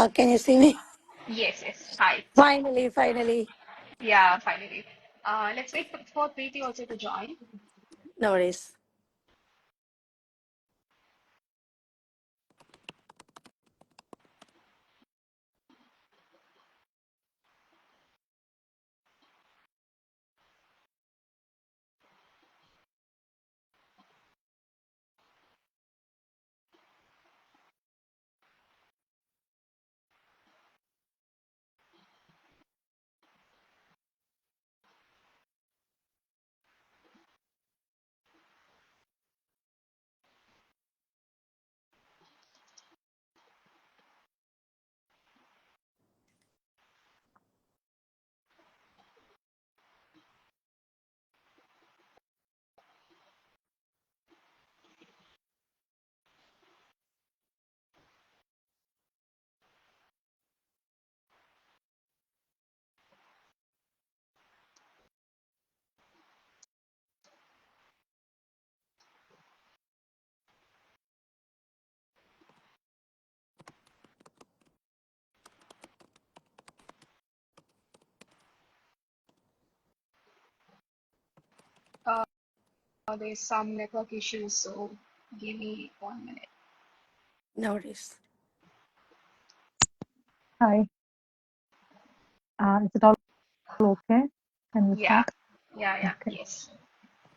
Can you see me? Yes, yes. Hi. Finally. Yeah, finally. Let's wait for Preeti also to join. No worries. Uh, there's some network issues, so give me 1 minute. No worries. Hi. Is it all okay? Can we Yeah, start? Okay. yes.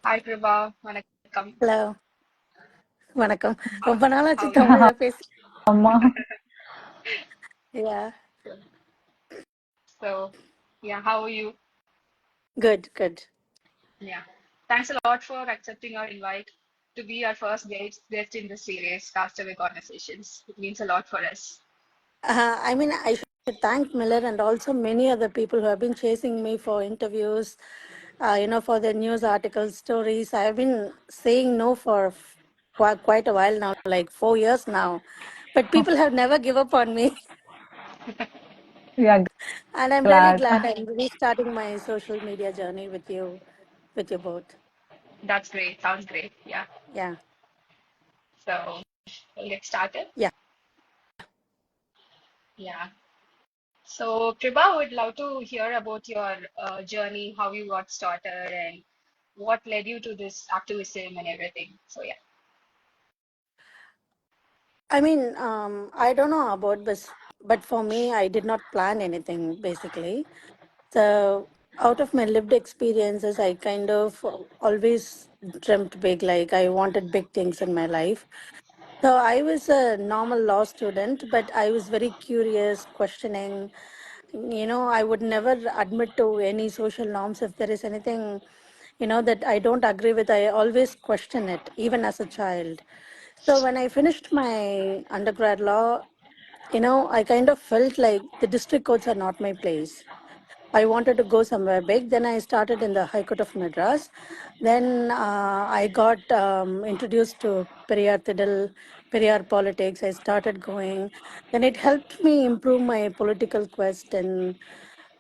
Hi, Kiruba. Vanakkam. Hello. வணக்கம். How, ரொம்ப நாளாச்சு how are you? தமிழ்ல பேசி. அம்மா Yeah. So, yeah, how are you? Good. Yeah. Thanks a lot for accepting our invite to be our first guest in the series, Castaway Conversations. It means a lot for us. I should thank Miller and also many other people who have been chasing me for interviews, for the news articles, stories. I have been saying no for quite a while now, like 4 years now. But people have never give up on me. we are And I'm really glad. glad I'm restarting my social media journey with you both. That's great. Sounds great. Yeah. Yeah. So, we'll get started. Yeah. Yeah. So, Kriba, would love to hear about your journey, how you got started, and what led you to this activism and everything. So, yeah. I don't know about this, but for me, I did not plan anything basically. So, out of my lived experiences, I kind of always dreamt big, like I wanted big things in my life. So, I was a normal law student, but I was very curious, questioning. I would never admit to any social norms if there is anything, that I don't agree with. I always question it, even as a child. So when I finished my undergrad law, I kind of felt like the district courts are not my place. I wanted to go somewhere big. Then I started in the High Court of Madras. Then I got introduced to Periyar politics. I started going. Then it helped me improve my political quest, and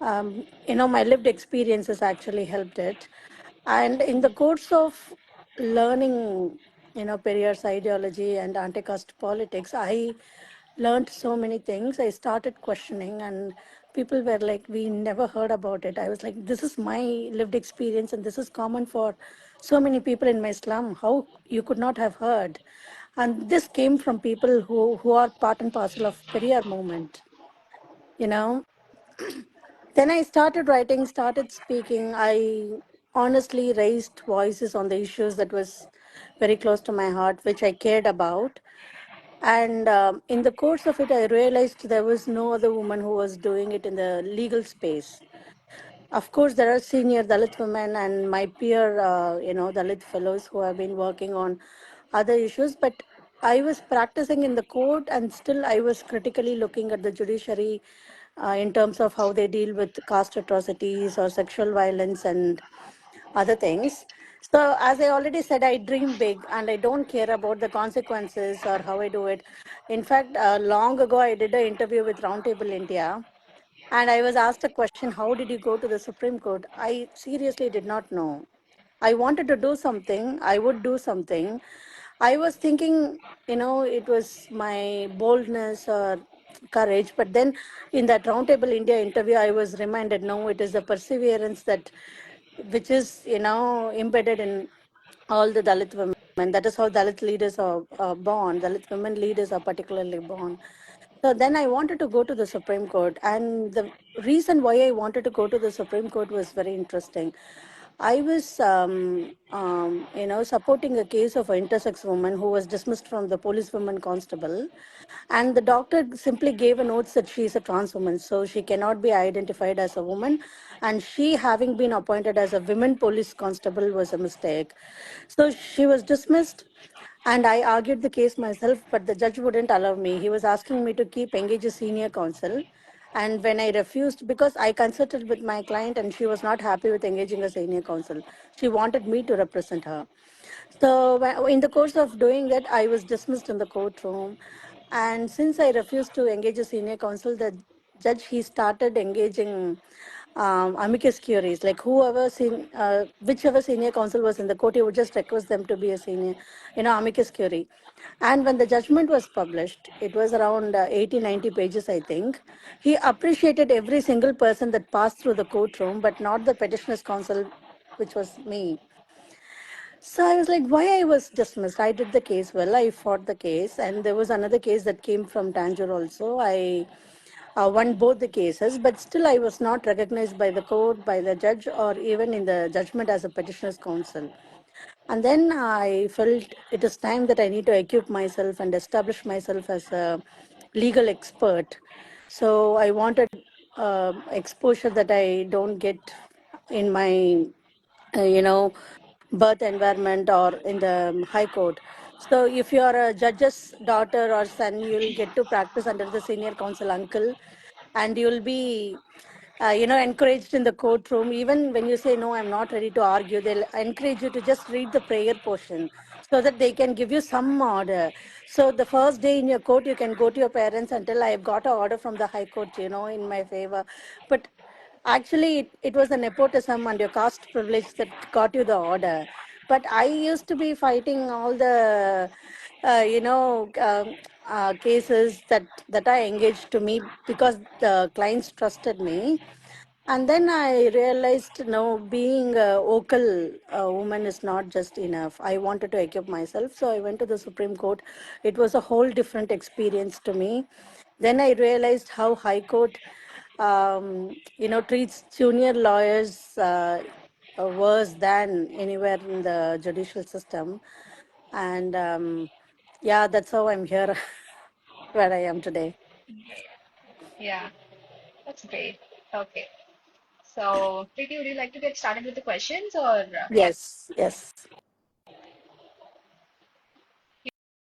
my lived experiences actually helped it. And in the course of learning, Periyar's ideology and anti-caste politics, I learned so many things. I started questioning, and people were like, we never heard about it. I was like, this is my lived experience, and this is common for so many people in my slum. How you could not have heard? And this came from people who are part and parcel of Periyar movement. You know, then I started writing, started speaking. I honestly raised voices on the issues that was very close to my heart, which I cared about. And in the course of it, I realized there was no other woman who was doing it in the legal space. Of course, there are senior Dalit women and my peer, Dalit fellows who have been working on other issues. But I was practicing in the court, and still I was critically looking at the judiciary in terms of how they deal with caste atrocities or sexual violence and other things. So, as I already said, I dream big and I don't care about the consequences or how I do it. In fact, long ago, I did an interview with Roundtable India, and I was asked a question: how did you go to the Supreme Court? I seriously did not know. I wanted to do something, I would do something. I was thinking, it was my boldness or courage. But then in that Roundtable India interview, I was reminded, no, it is the perseverance that, which is, embedded in all the Dalit women. That is how Dalit leaders are born. Dalit women leaders are particularly born. So then I wanted to go to the Supreme Court. And the reason why I wanted to go to the Supreme Court was very interesting. I was, supporting a case of an intersex woman who was dismissed from the police woman constable. And the doctor simply gave a note that she is a trans woman, so she cannot be identified as a woman. And she, having been appointed as a women police constable, was a mistake. So she was dismissed. And I argued the case myself, but the judge wouldn't allow me. He was asking me to keep engage a senior counsel. And when I refused, because I consulted with my client and she was not happy with engaging a senior counsel, she wanted me to represent her. So in the course of doing that, I was dismissed in the courtroom. And since I refused to engage a senior counsel, the judge, he started engaging amicus curiae, like whichever senior counsel was in the court, he would just request them to be a senior, amicus curiae. And when the judgment was published, it was around 80, 90 pages, I think. He appreciated every single person that passed through the courtroom, but not the petitioner's counsel, which was me. So I was like, why I was dismissed? I did the case well. I fought the case. And there was another case that came from Tanjore also. I won both the cases, but still I was not recognized by the court, by the judge, or even in the judgment as a petitioner's counsel. And then I felt it is time that I need to equip myself and establish myself as a legal expert. So I wanted exposure that I don't get in my, birth environment or in the high court. So if you are a judge's daughter or son, you'll get to practice under the senior counsel uncle, and you'll be encouraged in the courtroom. Even when you say, no, I'm not ready to argue, they'll encourage you to just read the prayer portion so that they can give you some order. So the first day in your court, you can go to your parents and tell, I've got an order from the high court, in my favor. But actually, it was the nepotism and your caste privilege that got you the order. But I used to be fighting all the, cases that I engaged to me because the clients trusted me. And then I realized, no, being a vocal woman is not just enough. I wanted to equip myself. So I went to the Supreme Court. It was a whole different experience to me. Then I realized how High Court, treats junior lawyers worse than anywhere in the judicial system. And yeah, that's how I'm here, where I am today. Yeah, that's great. Okay. So, Preeti, would you like to get started with the questions or Yes, yes.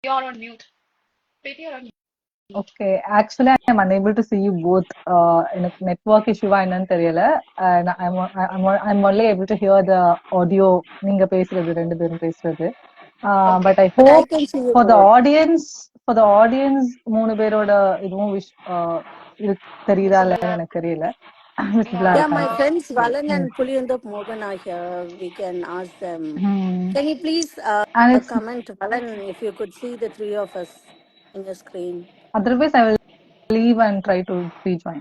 you're on mute? Preeti, you're on mute. Okay, actually, I'm unable to see you both. In a network issue, என்னன்னு தெரியல. And I'm only able to hear the audio. நீங்க பேசுறது ரெண்டு பேரும் பேசுறது. Okay. But I But I hope can see you for the both. audience, மூணு பேரோட இதுவும் தெரியுதா இல்லைன்னு Visible. எனக்கு தெரியல. விசிபிளா Yeah, Yeah. my இருக்கான்னு. friends Valan ம். and Puliyandop Morgan are here. We can ask them. Hmm. Can you please And it's comment, Valan, if you could see the three of us in your screen? otherwise I will leave and try to rejoin.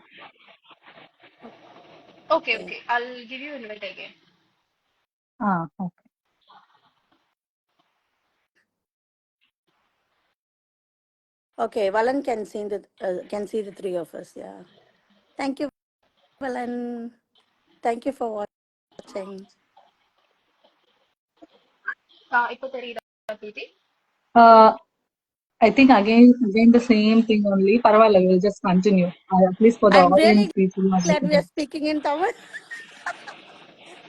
Okay, Okay. okay. I'll give you invite again. Okay. Okay, Valan can see the three of us. Yeah. Thank you, Valan. Thank you for watching. இப்போ தெரியுதா Preeti? Uh, I think again the same thing only. Parvala, we'll just continue. At least for the I'm audience, really people are glad we are getting. speaking in Tamil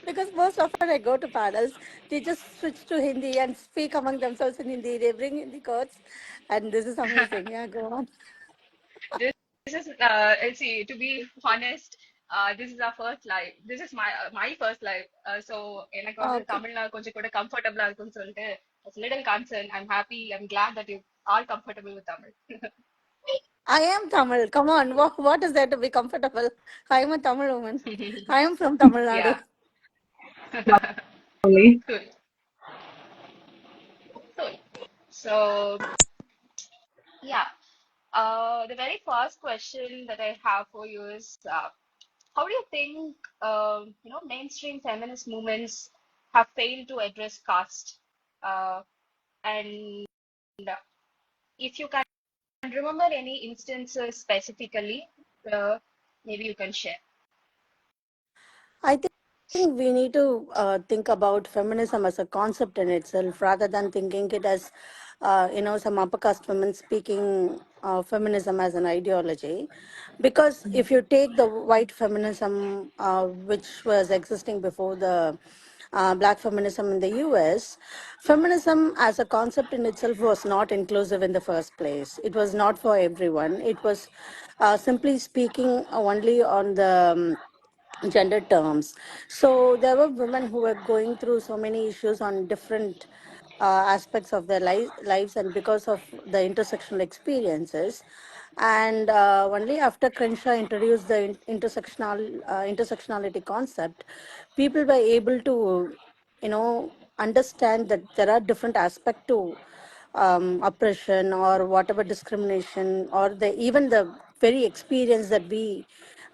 because most often I go to panels, they just switch to Hindi and speak among themselves in Hindi. They bring Hindi quotes, and this is amazing. Yeah, go on. This is let's see. To be honest, this is our first live. This is my first live. So எனக்கு வந்து Okay. தமிழ்ல கொஞ்சம் கூட comfortable இருக்கும்னு சொல்லிட்டு it's a little concern. I'm happy. I'm glad that you are comfortable with Tamil. I am Tamil. Come on, what is there to be comfortable? I am a Tamil woman. I am from Tamil Nadu. Yeah. Only. Cool. Cool. So yeah. The very first question that I have for you is, how do you think, mainstream feminist movements have failed to address caste? And if you can remember any instances specifically, uh, maybe you can share. I think we need to think about feminism as a concept in itself rather than thinking it as, some upper caste women speaking feminism as an ideology. Because if you take the white feminism, which was existing before the black feminism in the US, feminism as a concept in itself was not inclusive in the first place. It was not for everyone. It was simply speaking only on the gender terms. So there were women who were going through so many issues on different aspects of their lives, and because of the intersectional experiences. And only after Crenshaw introduced the intersectionality concept, people were able to, understand that there are different aspects to oppression or whatever discrimination, or even the very experience that we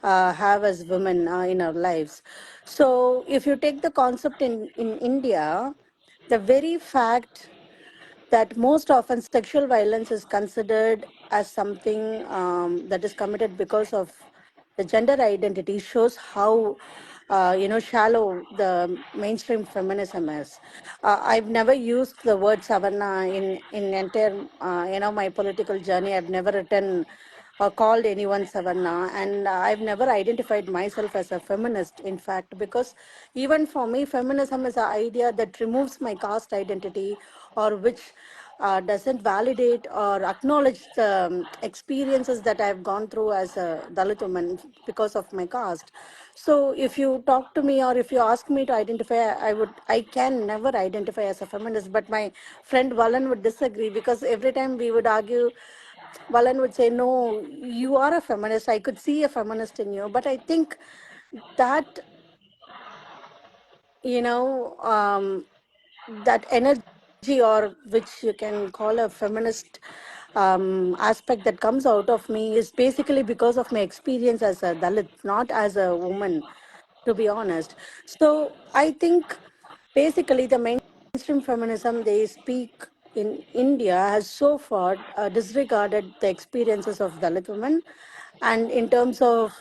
have as women in our lives. So if you take the concept in India, the very fact that most often sexual violence is considered as something that is committed because of the gender identity shows how shallow the mainstream feminism is. I've never used the word savanna in entire my political journey. I've never written or called anyone savanna, and I've never identified myself as a feminist, in fact, because even for me feminism is an idea that removes my caste identity, or which doesn't validate or acknowledge the experiences that I've gone through as a Dalit woman because of my caste. So if you talk to me or if you ask me to identify, I can never identify as a feminist. But my friend Valan would disagree, because every time we would argue, Valan would say, "No, you are a feminist. I could see a feminist in you." But I think that, you know, that energy, or which you can call a feminist aspect that comes out of me, is basically because of my experience as a Dalit, not as a woman, to be honest. So I think basically the mainstream feminism they speak in India has so far disregarded the experiences of Dalit women, and in terms of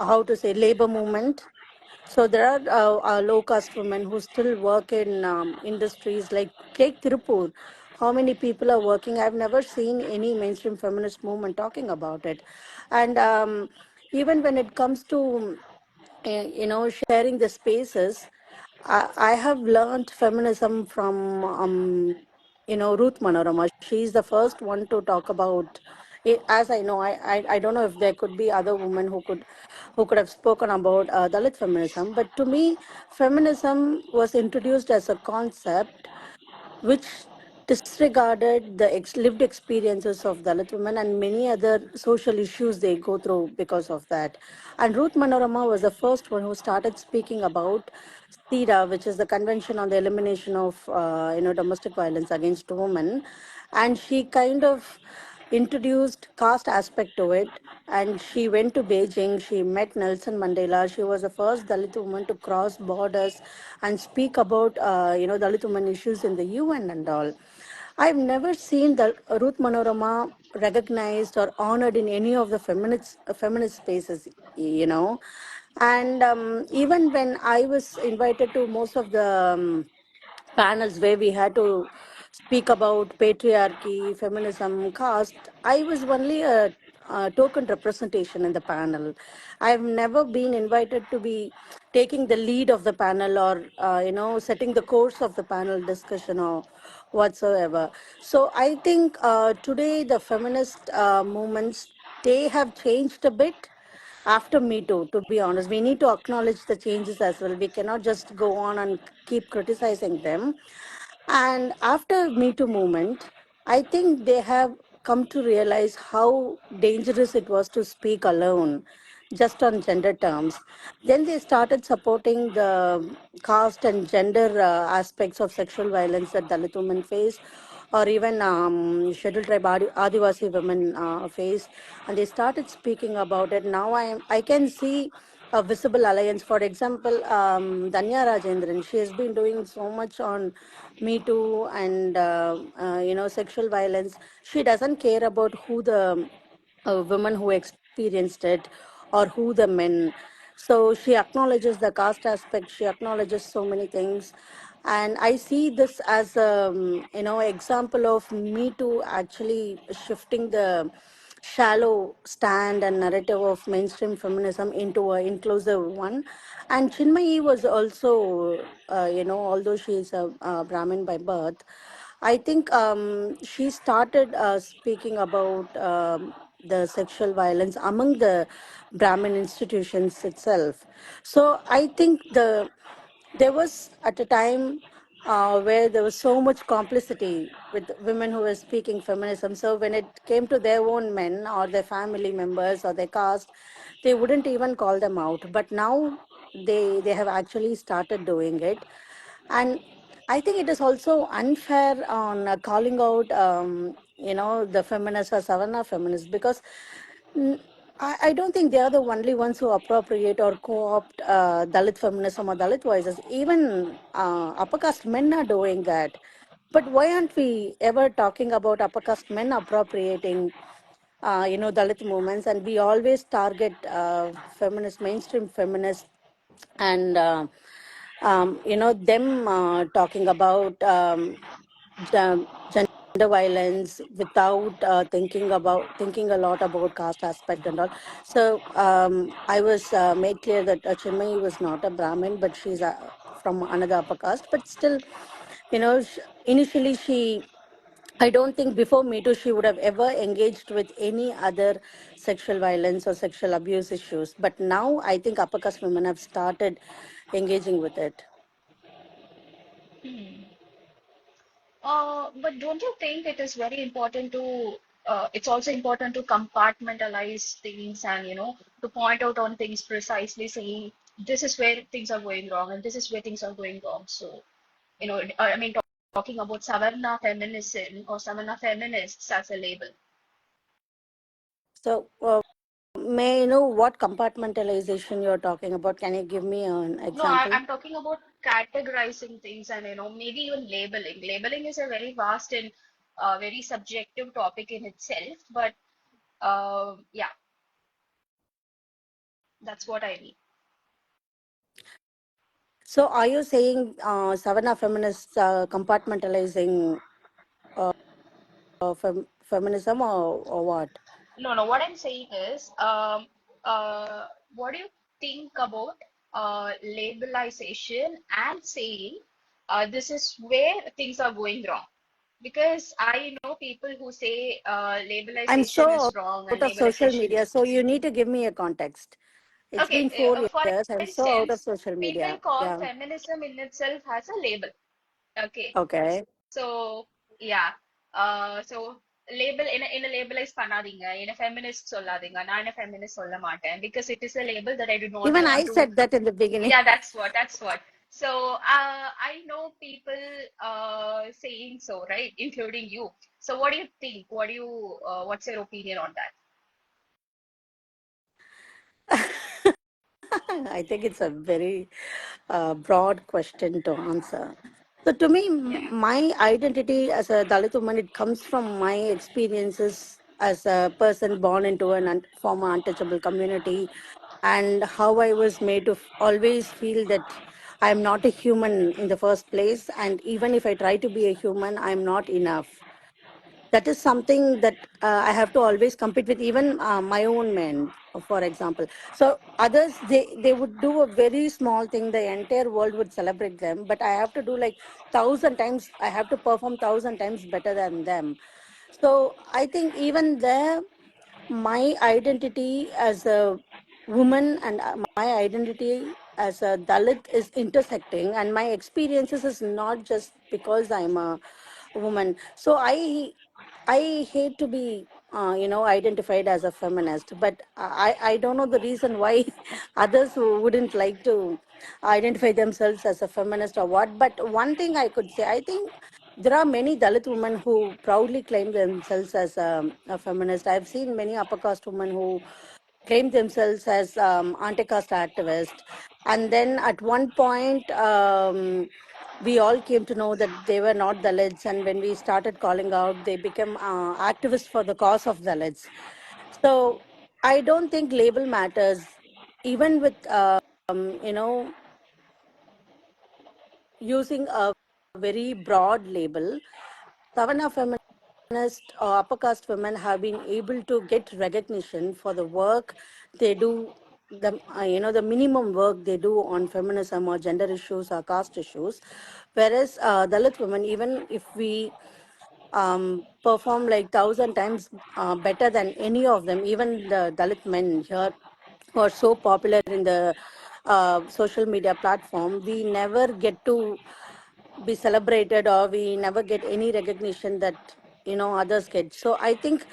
how to say labor movement. So there are low caste women who still work in industries like Take Tirupur. How many people are working? I've never seen any mainstream feminist movement talking about it. And even when it comes to sharing the spaces, I have learned feminism from Ruth Manorama. She's the first one to talk about it. As I know, I don't know if there could be other women who could have spoken about Dalit feminism, but to me feminism was introduced as a concept which disregarded the lived experiences of Dalit women and many other social issues they go through because of that. And Ruth Manorama was the first one who started speaking about CEDA, which is the Convention on the Elimination of Domestic Violence Against Women, and she kind of introduced caste aspect to it. And she went to Beijing. She met Nelson Mandela. She was the first Dalit woman to cross borders and speak about Dalit women issues in the UN and all. I've never seen the Ruth Manorama recognized or honored in any of the feminist spaces, and even when I was invited to most of the panels where we had to speak about patriarchy, feminism, caste, I was only a token representation in the panel. I've never been invited to be taking the lead of the panel, or setting the course of the panel discussion or whatsoever. So I think today the feminist movements, they have changed a bit after Me Too, to be honest. We need to acknowledge the changes as well. We cannot just go on and keep criticizing them. And after Me Too movement, I think they have come to realize how dangerous it was to speak alone, just on gender terms. Then they started supporting the caste and gender aspects of sexual violence that Dalit women face, or even scheduled tribe Adivasi women face, and they started speaking about it. Now I can see a visible alliance. For example, Danya Rajendran, she has been doing so much on Me Too and sexual violence. She doesn't care about who the women who experienced it or who the men. So she acknowledges the caste aspect. She acknowledges so many things, and I see this as a example of Me Too actually shifting the shallow stand and narrative of mainstream feminism into an inclusive one. And Chinmayi was also, although she is a Brahmin by birth, I think she started speaking about the sexual violence among the Brahmin institutions itself. So I think there was at a time where there was so much complicity with women who were speaking feminism. So when it came to their own men or their family members or their caste, they wouldn't even call them out. But now they have actually started doing it, and I think it is also unfair on calling out, the feminists or Savana feminists, because mm, I don't think they are the only ones who appropriate or co-opt Dalit feminism or Dalit voices. Even upper caste men are doing that. But why aren't we ever talking about upper caste men appropriating, Dalit movements? And we always target feminist, mainstream feminists, and them talking about gender violence without thinking a lot about caste aspect and all. So I was made clear that Chinmayi was not a Brahmin, but she's from another upper caste. But still, initially I don't think before Me Too she would have ever engaged with any other sexual violence or sexual abuse issues. But now I think upper caste women have started engaging with it. But don't you think it is very important to, it's also important to compartmentalize things and, to point out on things precisely, saying this is where things are going wrong and this is where things are going wrong. So, I mean, talking about Savarna feminism or Savarna feminists as a label. So may I know what compartmentalization you're talking about? Can you give me an No, example? I'm talking about categorizing things and, maybe even labeling. Labeling is a very vast and very subjective topic in itself, but yeah, that's what I mean. So are you saying Savana feminists compartmentalizing feminism, or what? No, no, what I'm saying is, what do you think about labelization and saying this is where things are going wrong? Because I know people who say I'm labelization so is wrong and out of social labelization. media, so you need to give me a context. It's Okay, been 4 years. for I'm so out of instance, social people media. call Yeah. feminism in itself as a label. Okay, Okay. so yeah, so label in a labelize பண்ணாதீங்க in a feminist சொல்லாதீங்க நான் a feminist சொல்ல மாட்டேன் because it is a label that I do not Even want I to. said that in the beginning. Yeah, that's what. So I know people saying so, right, including you. So what do you think? What's your opinion on that? I think it's a very broad question to answer. So, to me, Yeah. my identity as a Dalit woman, it comes from my experiences as a person born into an former untouchable community, and how I was made to always feel that I'm not a human in the first place, and even if I try to be a human, I'm not enough. That is something that I have to always compete with, even my own men, for example. So others, they would do a very small thing, the entire world would celebrate them, but I have to do like 1,000 times, I have to perform 1,000 times better than them. So I think even there, my identity as a woman and my identity as a Dalit is intersecting, and my experiences is not just because I'm a woman. So I hate to be identified as a feminist, but I don't know the reason why others who wouldn't like to identify themselves as a feminist or what. But one thing I could say, I think there are many Dalit women who proudly claim themselves as a feminist. I've seen many upper caste women who claim themselves as anti-caste activists. And then at one point, we all came to know that they were not Dalits. And when we started calling out, they became activists for the cause of Dalits. So I don't think label matters, even with, using a very broad label. Savana feminist or upper caste women have been able to get recognition for the work they do, the minimum work they do on feminism or gender issues or caste issues. Whereas Dalit women, even if we perform like thousand times better than any of them, even the Dalit men here who are so popular in the social media platform, we never get to be celebrated, or we never get any recognition that others get. So I think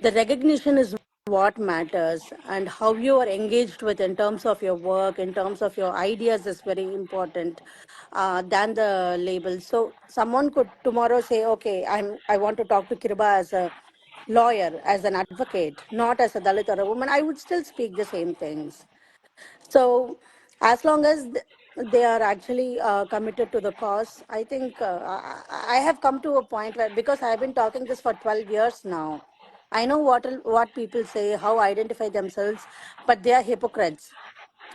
the recognition is what matters, and how you are engaged with in terms of your work, in terms of your ideas, is very important than the label. So someone could tomorrow say, okay, I want to talk to Kiruba as a lawyer, as an advocate, not as a Dalit or a woman. I would still speak the same things. So, as long as they are actually committed to the cause, I think I have come to a point where, because I have been talking this for 12 years now, I know what people say, how identify themselves, but they are hypocrites.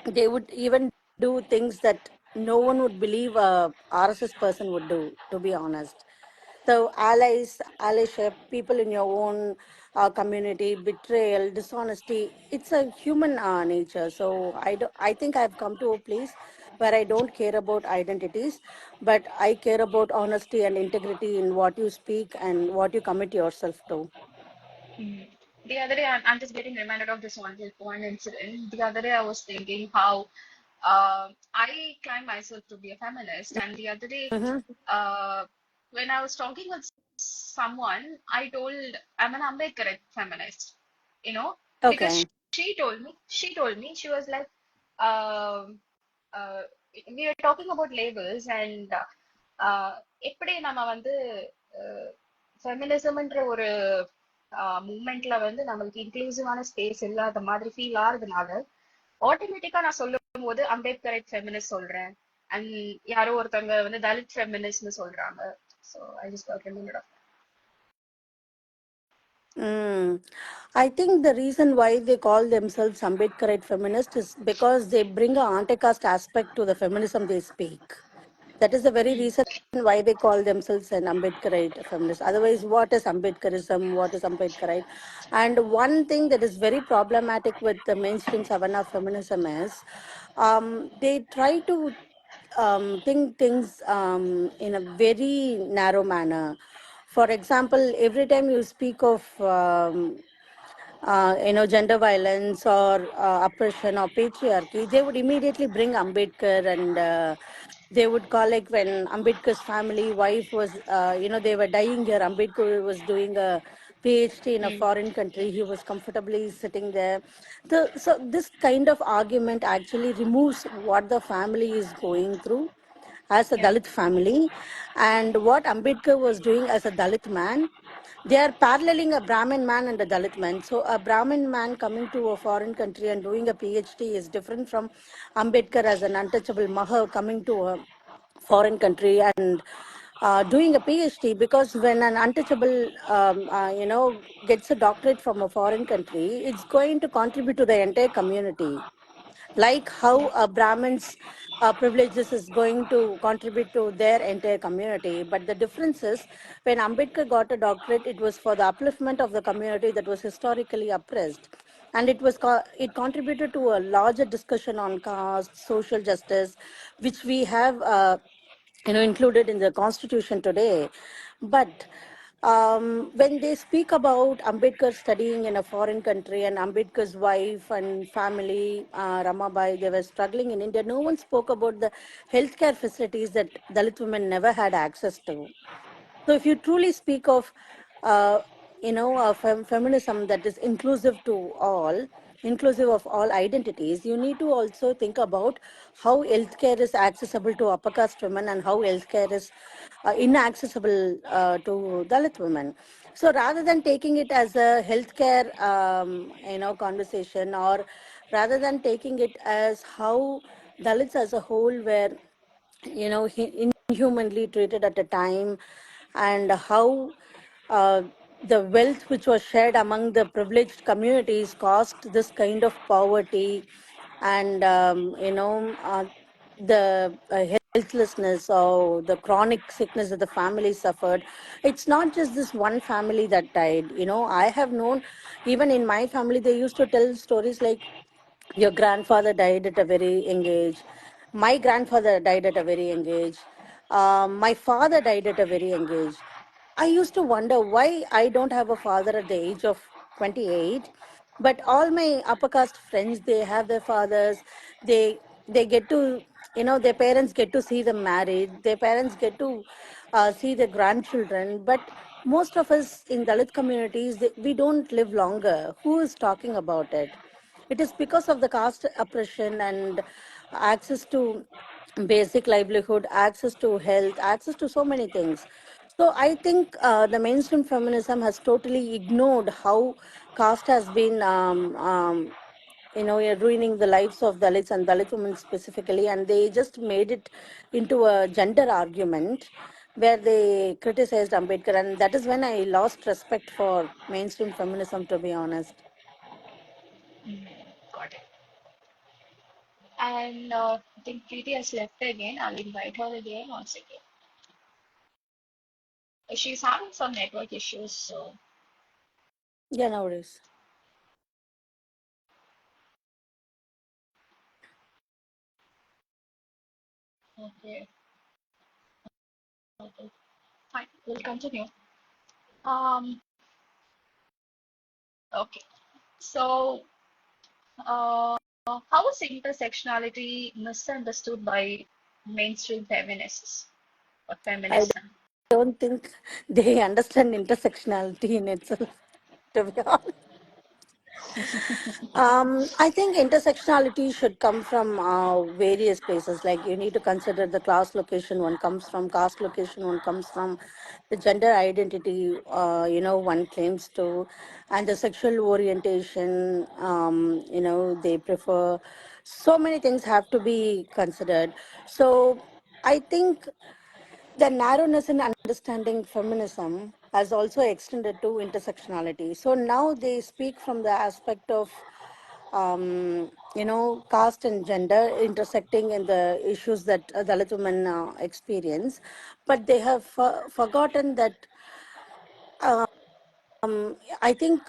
They would even do things that no one would believe a RSS person would do, to be honest. So allyship, people in your own community, betrayal, dishonesty, it's a human nature. So I think I've come to a place where I don't care about identities, but I care about honesty and integrity in what you speak and what you commit yourself to. Mm. The other day, I'm just getting reminded of this one incident. The other day, I was thinking how I claim myself to be a feminist, and the other day, Mm-hmm. uh, when I was talking with someone, I told I'm an Ambedkarite feminist, you know, because Okay. she told me, she was like, um, uh, we were talking about labels and எப்படி நம்ம வந்து ஃபெமினிசம்ன்ற ஒரு மூமெண்ட்ல வந்து நம்மளுக்கு இன்க்ளூசிவான space இல்லாத மாதிரி feel ஆகுறதுனால ஆட்டோமேட்டிக்கா நான் சொல்லும் போது அம்பேத்கரைட் ஃபெமினிஸ்ட் சொல்றேன் அண்ட் யாரோ ஒருத்தவங்க வந்து தலித் ஃபெமினிஸ்ட்னு சொல்றாங்க. So I just got reminded of. Mm. I think the reason why they call themselves Ambedkarite feminist is because they bring a anti-caste aspect to the feminism they speak. That is the very reason why they call themselves an Ambedkarite feminist. Otherwise, what is Ambedkarism? What is Ambedkarite? And one thing that is very problematic with the mainstream Savana feminism is they try to think things in a very narrow manner. For example, every time you speak of gender violence or oppression or patriarchy, they would immediately bring Ambedkar, and they would call, like, when Ambedkar's family wife was, they were dying here. Ambedkar was doing a PhD in a foreign country. He was comfortably sitting there. So this kind of argument actually removes what the family is going through as a Yeah. Dalit family, and what Ambedkar was doing as a Dalit man. They are paralleling a Brahmin man and a Dalit man. So a Brahmin man coming to a foreign country and doing a PhD is different from Ambedkar as an untouchable Maha coming to a foreign country and doing a PhD. Because when an untouchable, gets a doctorate from a foreign country, it's going to contribute to the entire community, like how a Brahmin's privileges is going to contribute to their entire community. But the difference is, when Ambedkar got a doctorate, it was for the upliftment of the community that was historically oppressed. And it contributed to a larger discussion on caste, social justice, which we have included in the constitution today. But when they speak about Ambedkar studying in a foreign country, and Ambedkar's wife and family, Ramabai, they were struggling in India, no one spoke about the healthcare facilities that Dalit women never had access to. So if you truly speak of, feminism that is inclusive to all, inclusive of all identities, you need to also think about how healthcare is accessible to upper caste women and how healthcare is inaccessible to Dalit women. So rather than taking it as a healthcare, conversation, or rather than taking it as how Dalits as a whole were, inhumanly treated at a time, and how uh, the wealth which was shared among the privileged communities caused this kind of poverty, and the helplessness or the chronic sickness that the family suffered. It's not just this one family that died. I have known, even in my family, they used to tell stories like, your grandfather died at a very young age. My grandfather died at a very young age. My father died at a very young age. I used to wonder why I don't have a father at the age of 28, but all my upper caste friends, they have their fathers. They get to, their parents get to see them married. Their parents get to see their grandchildren. But most of us in Dalit communities, we don't live longer. Who is talking about it? It is because of the caste oppression and access to basic livelihood, access to health, access to so many things. So I think the mainstream feminism has totally ignored how caste has been, ruining the lives of Dalits and Dalit women specifically, and they just made it into a gender argument where they criticized Ambedkar, and that is when I lost respect for mainstream feminism, to be honest. Mhm. Got it. And I think Preeti has left again. I'll invite her again once again. She's having some network issues, so Yeah, no worries. okay, okay, fine. We'll continue. Um, okay. So, how is intersectionality misunderstood by mainstream feminists or I feminism? don't think they understand intersectionality in itself, to be honest. I think intersectionality should come from various places. Like, you need to consider the class location one comes from, caste location one comes from, the gender identity, one claims to, and the sexual orientation, they prefer. So many things have to be considered. So I think the narrowness in understanding feminism has also extended to intersectionality. So now they speak from the aspect of, caste and gender intersecting in the issues that Dalit women experience. But they have forgotten that, I think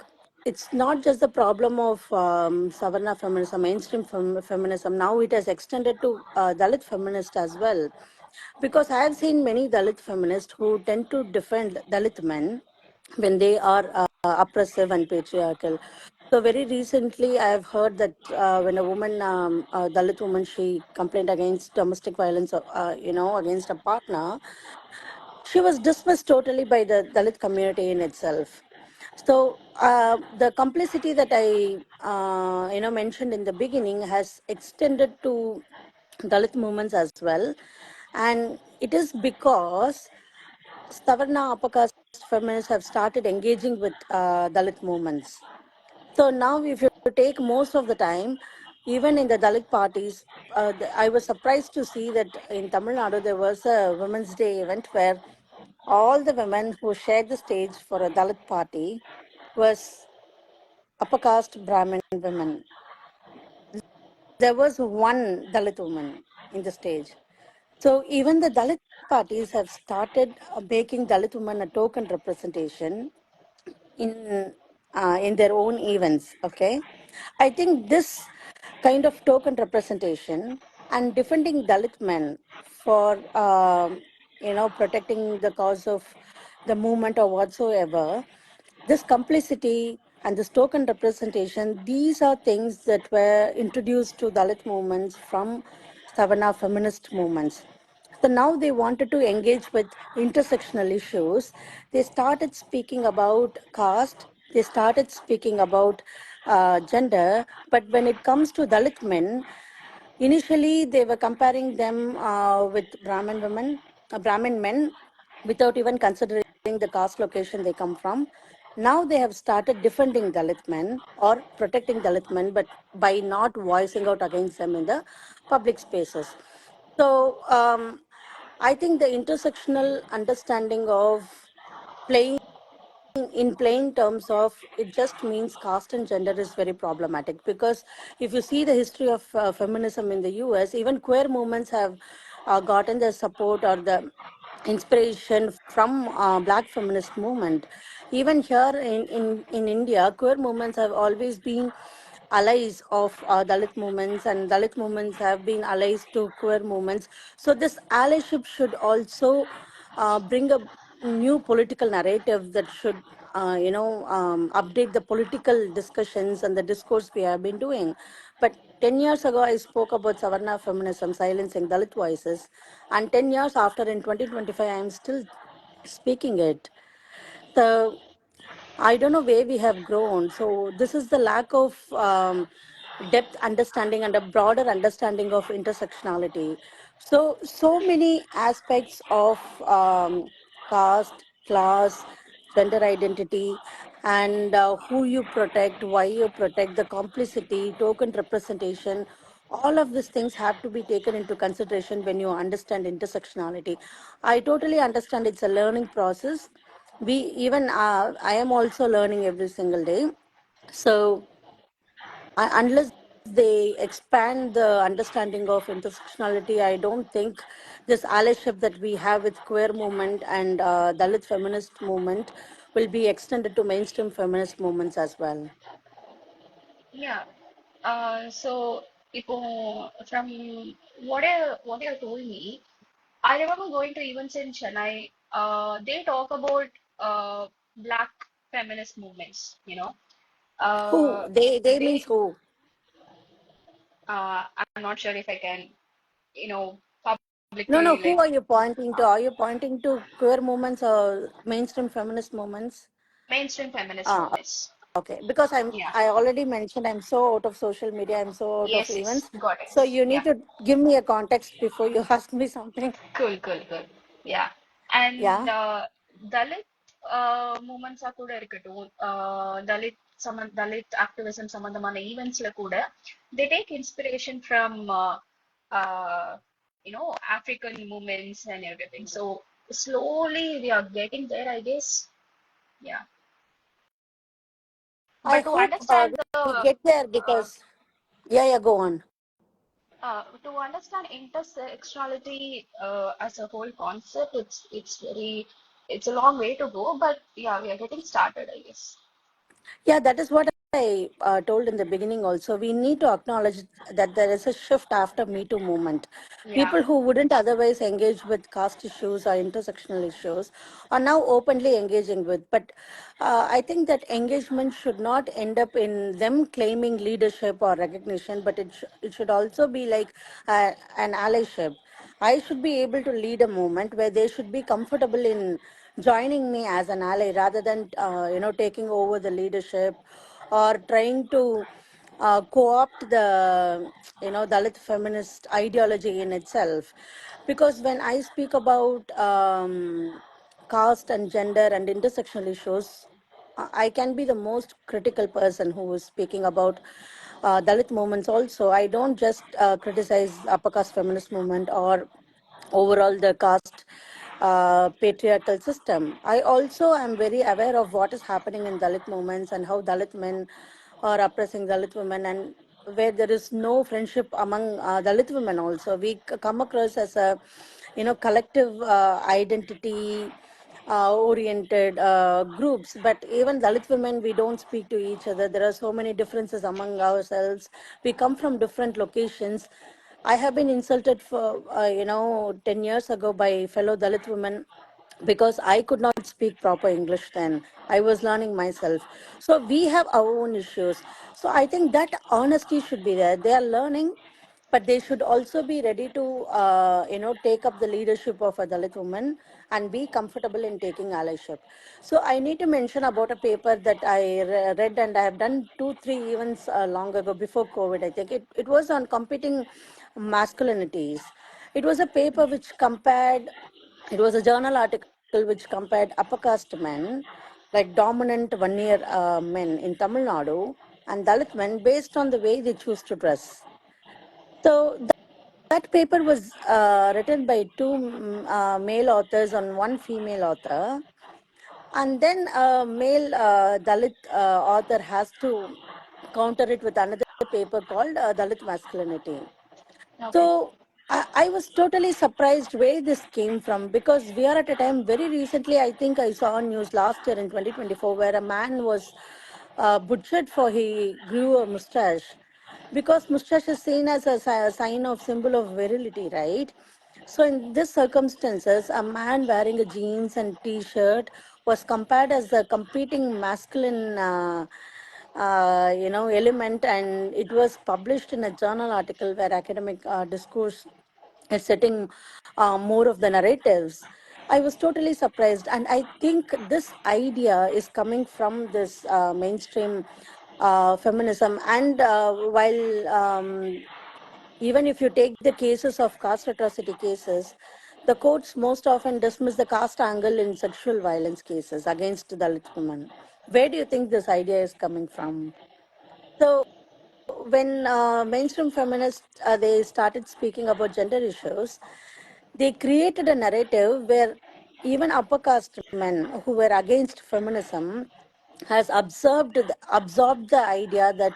it's not just the problem of Savarna feminism, mainstream feminism. Now it has extended to Dalit feminists as well, because I have seen many Dalit feminists who tend to defend Dalit men when they are oppressive and patriarchal. So very recently, I have heard that when a woman, a Dalit woman, she complained against domestic violence, against a partner, she was dismissed totally by the Dalit community in itself. So the complicity that I, mentioned in the beginning has extended to Dalit movements as well, and it is because Savarna upper caste feminists have started engaging with Dalit movements. So now, if you take most of the time, even in the Dalit parties, I was surprised to see that in Tamil Nadu there was a Women's Day event where all the women who shared the stage for a Dalit party was upper caste Brahmin women. There was one Dalit woman in the stage. So even the Dalit parties have started making Dalit women a token representation in their own events. Okay, I think this kind of token representation and defending Dalit men for protecting the cause of the movement or whatsoever, this complicity and this token representation, these are things that were introduced to Dalit movements from Savana feminist movements. So now they wanted to engage with intersectional issues. They started speaking about caste. They started speaking about gender. But when it comes to Dalit men, initially they were comparing them with Brahmin women, Brahmin men, without even considering the caste location they come from. Now they have started defending Dalit men or protecting Dalit men, but by not voicing out against them in the public spaces. So I think the intersectional understanding of playing in plain terms of it just means caste and gender is very problematic, because if you see the history of feminism in the US, even queer movements have gotten the support or the inspiration from black feminist movement. Even here in India, queer movements have always been allies of Dalit movements, and Dalit movements have been allies to queer movements. So this allyship should also bring a new political narrative that should, update the political discussions and the discourse we have been doing. But 10 years ago, I spoke about Savarna feminism, silencing Dalit voices. And 10 years after, in 2025, I am still speaking it. So I don't know where we have grown. So this is the lack of depth understanding and a broader understanding of intersectionality. So many aspects of caste, class, gender identity, and who you protect, why you protect, the complicity, token representation. All of these things have to be taken into consideration when you understand intersectionality. I totally understand it's a learning process. We even I am also learning every single day. So unless they expand the understanding of intersectionality, I don't think this allyship that we have with queer movement and Dalit feminist movement will be extended to mainstream feminist movements as well. Yeah. So இப்போ from what you told me, I remember going to events in Chennai. They talk about black feminist movements. Who they They means who? I'm not sure if I can, you know, No, publicly who like are you pointing to? Are you pointing to queer movements or mainstream feminist movements? mainstream feminist Ah, movements. okay, because Yeah. I already mentioned I'm so out of social media, I'm so out of Yes, yes. events. Got it. So you Yeah. need to give me a context before you ask me something. Cool, cool, cool. Yeah. And Yeah. Dalit movements கூட இருக்கட்டும், Dalit activism சம்பந்தமான eventsல கூட they take inspiration from African movements and everything. So slowly we are getting there, I guess. Yeah. I But to hope understand we the get there uh, because, yeah, go on. to understand intersectionality as a whole concept, it's a long way to go, but yeah, we are getting started, I guess. Yeah, that is what I told in the beginning also. We need to acknowledge that there is a shift after Me Too movement. Yeah, People who wouldn't otherwise engage with caste issues or intersectional issues are now openly engaging with. But I think that engagement should not end up in them claiming leadership or recognition, but it should also be like an allyship. I should be able to lead a movement where they should be comfortable in joining me as an ally rather than taking over the leadership or trying to co-opt the Dalit feminist ideology in itself. Because when I speak about caste and gender and intersectional issues, I can be the most critical person who is speaking about Dalit movements also. I don't just criticize upper caste feminist movement or overall the caste patriarchal system. I also am very aware of what is happening in Dalit movements and how Dalit men are oppressing Dalit women, and where there is no friendship among Dalit women also. We come across as a collective identity oriented groups, but even Dalit women, we don't speak to each other. There are so many differences among ourselves. We come from different locations. I have been insulted for 10 years ago by fellow Dalit women because I could not speak proper English then. I was learning myself. So we have our own issues. So I think that honesty should be there. They are learning, but they should also be ready to take up the leadership of a Dalit woman and be comfortable in taking allyship. So I need to mention about a paper that I read, and I have done 2 3 events long ago, before COVID. I think it was on competing masculinities. It was a paper which compared, it was a journal article which compared upper caste men, like dominant one-year men in Tamil Nadu, and Dalit men based on the way they choose to dress. So that paper was written by two male authors and one female author, and then a male Dalit author has to counter it with another paper called Dalit masculinity. Okay. So I was totally surprised where this came from, because we are at a time very recently. I think I saw on news last year in 2024 where a man was butchered for he grew a mustache, because mustache is seen as a sign of symbol of virility, right? So in this circumstances, a man wearing a jeans and t-shirt was compared as a competing masculine element, and it was published in a journal article where academic discourse is setting more of the narratives. I was totally surprised, and I think this idea is coming from this mainstream feminism. And while even if you take the cases of caste atrocity cases, the courts most often dismiss the caste angle in sexual violence cases against Dalit women. Where do you think this idea is coming from? So when mainstream feminists they started speaking about gender issues, they created a narrative where even upper caste men who were against feminism has absorbed the idea that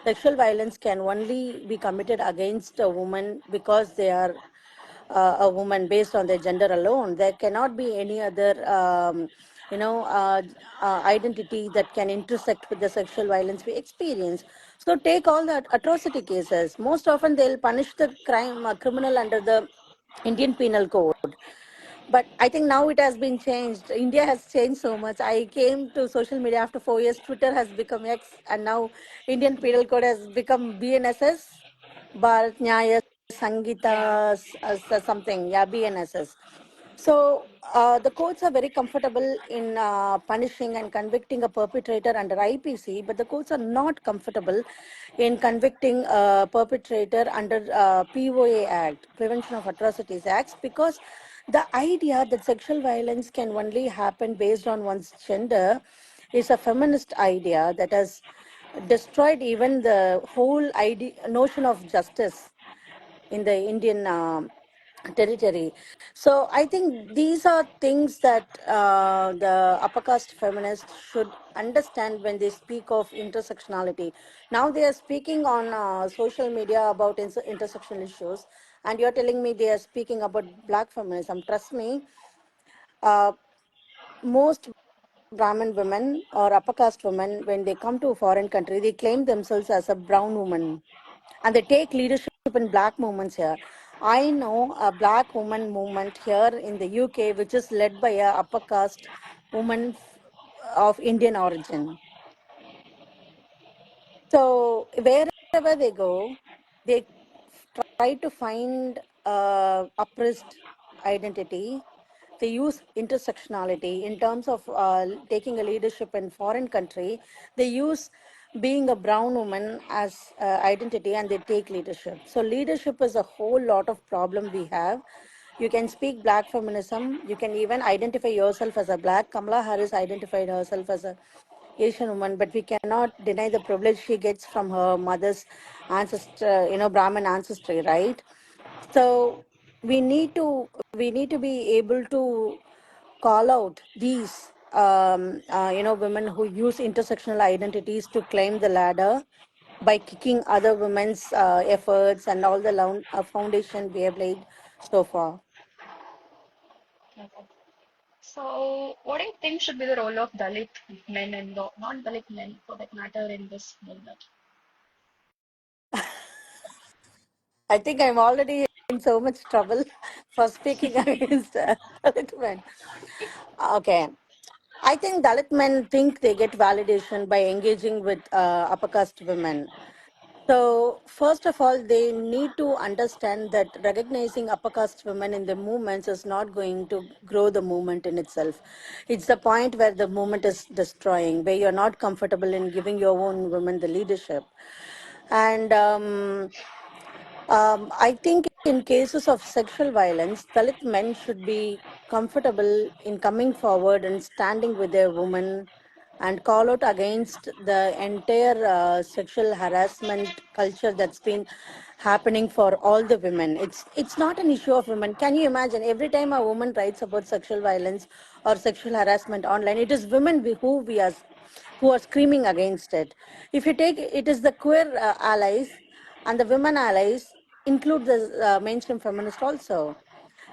sexual violence can only be committed against a woman because they are a woman based on their gender alone. There cannot be any other identity that can intersect with the sexual violence we experience. So take all the atrocity cases. Most often they'll punish the criminal under the Indian Penal Code. But I think now it has been changed. India has changed so much. I came to social media after 4 years. Twitter has become X, and now Indian Penal Code has become BNSS, Bharat Nyaya Yeah. Sangita something. Yeah, BNSS. So the courts are very comfortable in punishing and convicting a perpetrator under IPC, but the courts are not comfortable in convicting a perpetrator under POA Act, Prevention of Atrocities Acts, because the idea that sexual violence can only happen based on one's gender is a feminist idea that has destroyed even the whole notion of justice in the Indian territory. So I think these are things that the upper caste feminists should understand when they speak of intersectionality. Now they are speaking on social media about intersectional issues, and you're telling me they are speaking about black feminism. Trust me, uh, most Brahmin women or upper caste women, when they come to a foreign country, they claim themselves as a brown woman, and they take leadership in black movements here. I know a black woman movement here in the UK, which is led by a upper caste woman of Indian origin. So wherever they go, they try to find oppressed identity. They use intersectionality in terms of taking a leadership in foreign country. They use being a brown woman as identity, and they take leadership. So leadership is a whole lot of problem we have. You can speak black feminism. You can even identify yourself as a black. Kamala Harris identified herself as a Asian woman, but we cannot deny the privilege she gets from her mother's ancestor, Brahmin ancestry, right? So we need to be able to call out these women who use intersectional identities to claim the ladder by kicking other women's efforts and all the foundation we have laid so far. Okay. So, what do you think should be the role of Dalit men and non-Dalit men, for that matter, in this movement? I think I'm already in so much trouble for speaking against Dalit men. Okay. I think Dalit men think they get validation by engaging with upper caste women. So, first of all, they need to understand that recognizing upper caste women in the movements is not going to grow the movement in itself. It's the point where the movement is destroying, where you're not comfortable in giving your own women the leadership. And I think in cases of sexual violence, Dalit men should be comfortable in coming forward and standing with their women and call out against the entire sexual harassment culture that's been happening for all the women. It's not an issue of women. Can you imagine every time a woman writes about sexual violence or sexual harassment online, it is women who are screaming against it. If you take it is the queer allies and the women allies include the mainstream feminists also.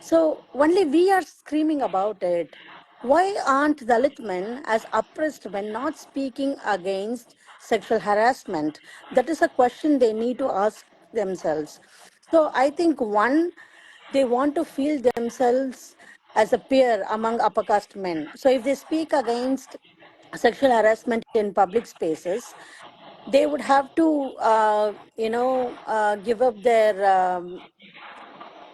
So only we are screaming about it. Why aren't Dalit men, as oppressed men, not speaking against sexual harassment? That is a question they need to ask themselves. So I think one, they want to feel themselves as a peer among upper caste men. So if they speak against sexual harassment in public spaces, they would have to, give up their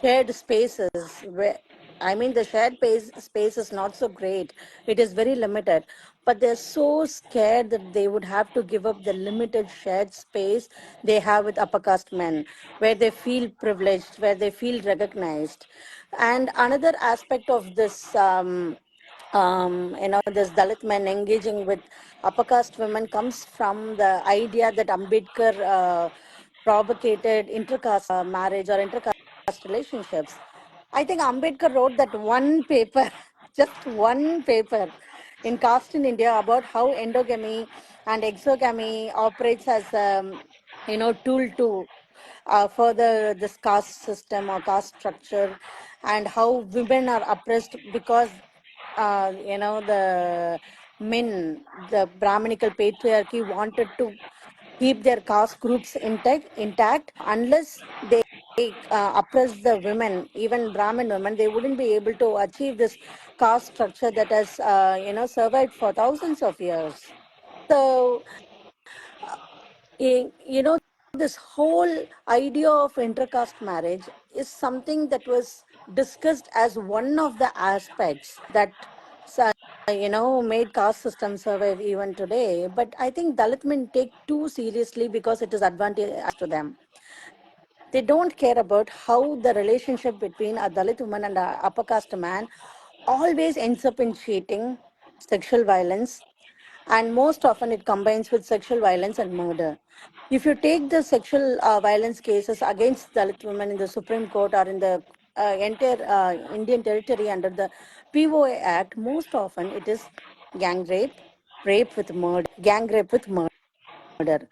shared spaces. Where, I mean, the space is not so great. It is very limited. But they're so scared that they would have to give up the limited shared space they have with upper caste men, where they feel privileged, where they feel recognized. And another aspect of this, this Dalit men engaging with upper caste women comes from the idea that Ambedkar propagated intercaste marriage or intercaste relationships. I think Ambedkar wrote that one paper, just one paper in Caste in India about how endogamy and exogamy operates as tool to further this caste system or caste structure, and how women are oppressed because the men, the Brahminical patriarchy wanted to keep their caste groups intact. Unless they oppress the women, even Brahmin women, they wouldn't be able to achieve this caste structure that has survived for thousands of years. So this whole idea of intercaste marriage is something that was discussed as one of the aspects that made caste system survive even today. But I think Dalit men take too seriously because it is advantageous to them. They don't care about how the relationship between a Dalit woman and a upper caste man always ends up in cheating, sexual violence, and most often it combines with sexual violence and murder. If you take the sexual violence cases against Dalit women in the Supreme Court or in the entire Indian territory under the POA Act, most often it is gang rape, gang rape with murder.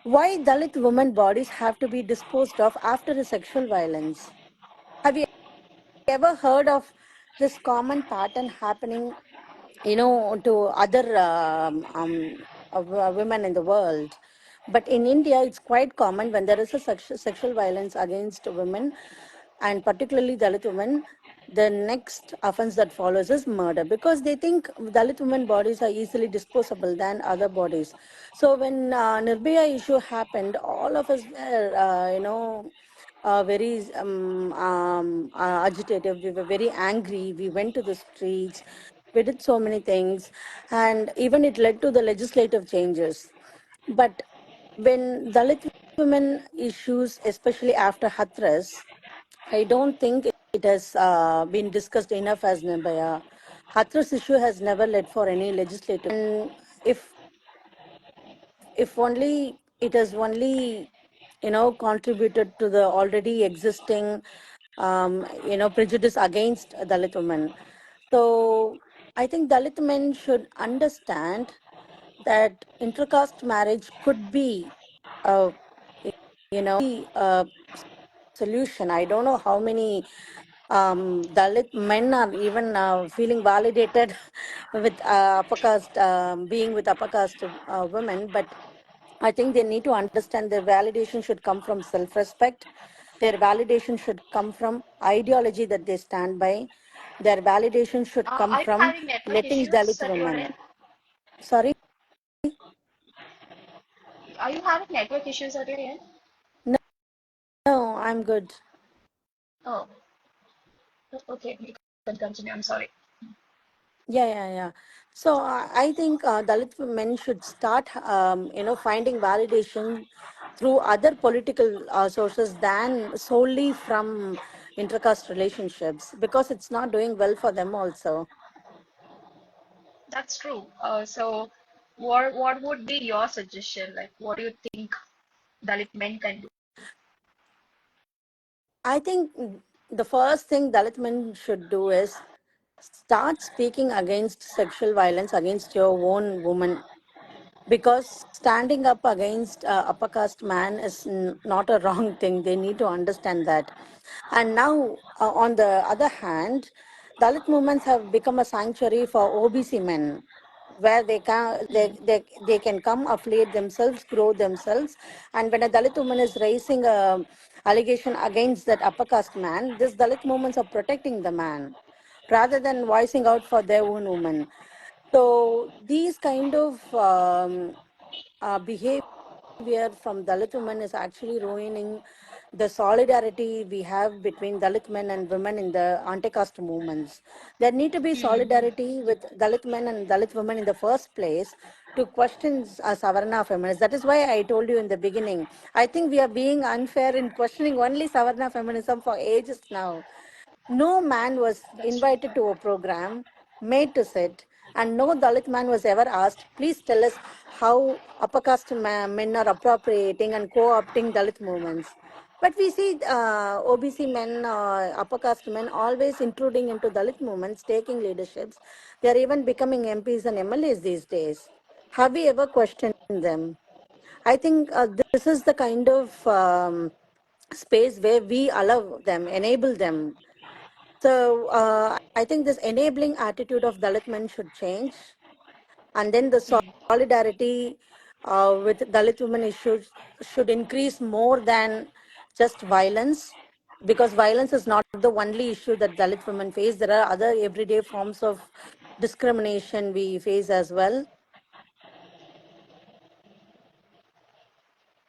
Why Dalit women bodies have to be disposed of after a sexual violence? Have you ever heard of this common pattern happening, to other women in the world? But in India, it's quite common when there is a sexual violence against women, and particularly Dalit women, the next offense that follows is murder, because they think Dalit women bodies are easily disposable than other bodies. So when Nirbhaya issue happened, all of us were, very agitative. We were very angry. We went to the streets. We did so many things, and even it led to the legislative changes. But when Dalit women issues, especially after Hathras, I don't think it has been discussed enough as Nirbhaya. Hathras issue has never led for any legislative. And if only it has only contributed to the already existing prejudice against Dalit women. So I think Dalit men should understand that intercaste marriage could be a a solution. I don't know how many Dalit men are even feeling validated with upper caste, being with upper caste women, but I think they need to understand their validation should come from self-respect. Their validation should come from ideology that they stand by. Their validation should come Are you from having network letting issues Dalit at your end? women. Sorry? Are you having network issues at your end? No, I'm good. Oh, okay. You can continue. I'm sorry. Yeah. So I think Dalit men should start, finding validation through other political sources than solely from intercaste relationships, because it's not doing well for them also. That's true. So what would be your suggestion? Like, what do you think Dalit men can do? I think the first thing Dalit men should do is start speaking against sexual violence against your own woman, because standing up against upper caste man is not a wrong thing. They need to understand that. And now, on the other hand, Dalit movements have become a sanctuary for OBC men, where they can come, affiliate themselves, grow themselves. And when a Dalit woman is raising a allegation against that upper caste man, this Dalit movements are protecting the man rather than voicing out for their own woman. So these kind of behavior from Dalit women is actually ruining the solidarity we have between Dalit men and women in the anti-caste movements. There need to be solidarity with Dalit men and Dalit women in the first place to question Savarna feminists. That is why I told you in the beginning. I think we are being unfair in questioning only Savarna feminism for ages now. No man was That's true. invited to a program, made to sit, and no Dalit man was ever asked, please tell us how upper caste men are appropriating and co-opting Dalit movements. But we see OBC men, upper caste men, always intruding into Dalit movements, taking leaderships. They are even becoming MPs and MLAs these days. Have we ever questioned them? I think this is the kind of space where we allow them, enable them. So I think this enabling attitude of Dalit men should change, and then the solidarity with Dalit women issues should increase more than just violence, because violence is not the only issue that Dalit women face. There are other everyday forms of discrimination we face as well.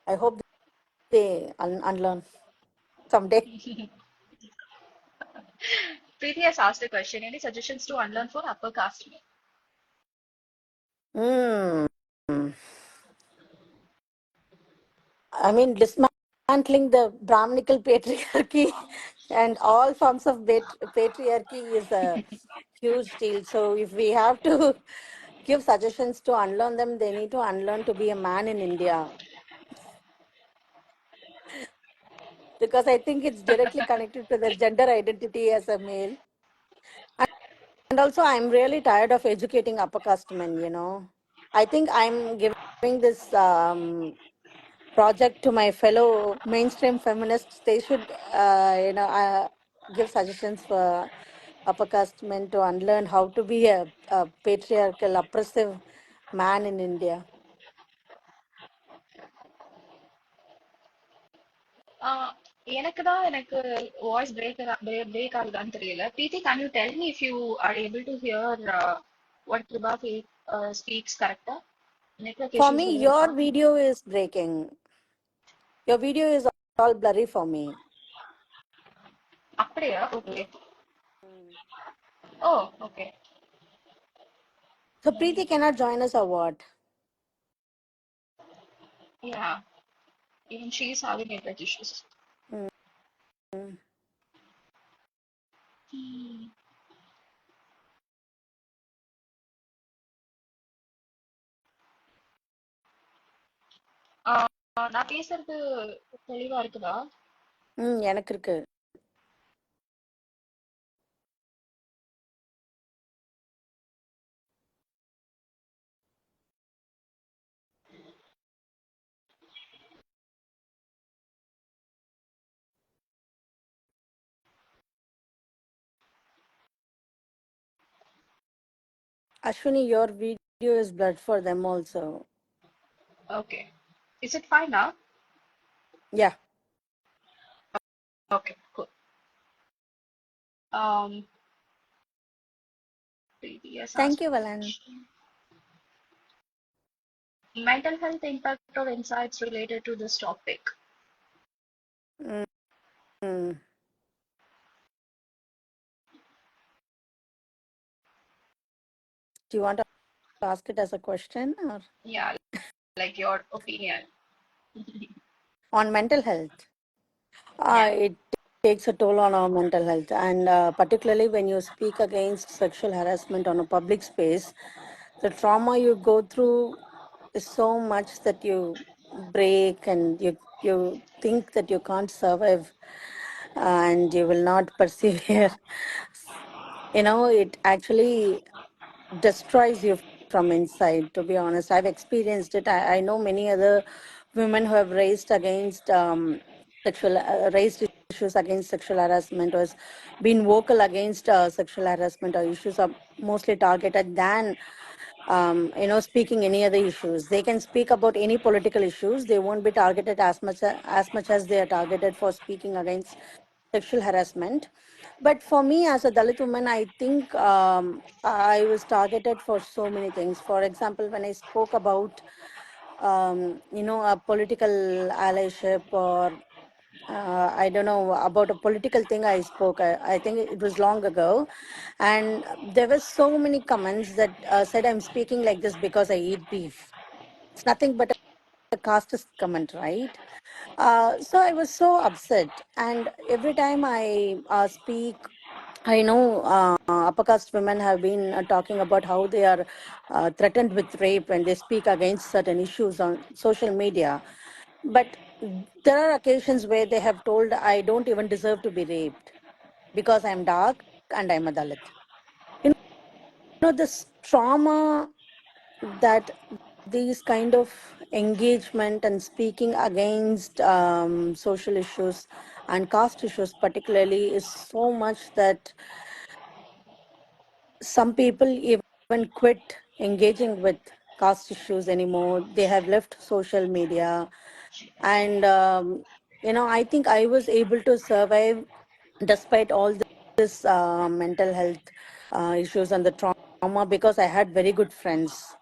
I hope they unlearn someday. Preeti has asked a question. Any suggestions to unlearn for upper caste men? Mm. I mean, dismantling the Brahminical patriarchy and all forms of patriarchy is a huge deal. So, if we have to give suggestions to unlearn them, they need to unlearn to be a man in India, because I think it's directly connected to their gender identity as a male. And also, I'm really tired of educating upper caste men. I think I'm giving this project to my fellow mainstream feminists. They should, give suggestions for upper caste men to unlearn how to be a patriarchal, oppressive man in India. Uh, எனக்கு voice break ஆகுதான்னு தெரியல. Preeti, can you tell me if you are able to hear what Kiruba speaks correctா? Network For issues me, எதுவும் இருக்கா? your video is breaking. Your video is all blurry for me. அப்படியா? Okay. Mm. Oh, okay. So, Preeti cannot join us or what? Yeah. Even she is having network issues. Mm. நான் பேசுறது தெளிவா இருக்குதா? எனக்கு இருக்கு. Ashwini, your video is blurred for them also. Okay. Is it fine now? Yeah. Okay, cool. Um, previous Thank asked you, a Valan. question. Mental health impact or insights related to this topic. Mm, mm. Do you want to ask it as a question or Yeah, like your opinion. on mental health? Yeah. It takes a toll on our mental health, and particularly when you speak against sexual harassment on a public space, the trauma you go through is so much that you break and you think that you can't survive and you will not persevere. It actually destroys you from inside, to be honest. I've experienced it. I know many other women who have raised issues against sexual harassment, or has been vocal against sexual harassment, or issues are mostly targeted than speaking any other issues. They can speak about any political issues. They won't be targeted as much as they are targeted for speaking against sexual harassment. But for me, as a Dalit woman, I think I was targeted for so many things. For example, when I spoke about a political allyship, or I don't know about a political thing I spoke. I think it was long ago, and there were so many comments that said I'm speaking like this because I eat beef. It's nothing but a casteist comment, right? So I was so upset, and every time I speak, I know upper caste women have been talking about how they are threatened with rape when they speak against certain issues on social media. But there are occasions where they have told, I don't even deserve to be raped because I'm dark and I'm a Dalit. You this trauma that these kind of engagement and speaking against social issues and caste issues particularly is so much that some people even quit engaging with caste issues anymore. They have left social media. And, I think I was able to survive despite all this mental health issues and the trauma because I had very good friends,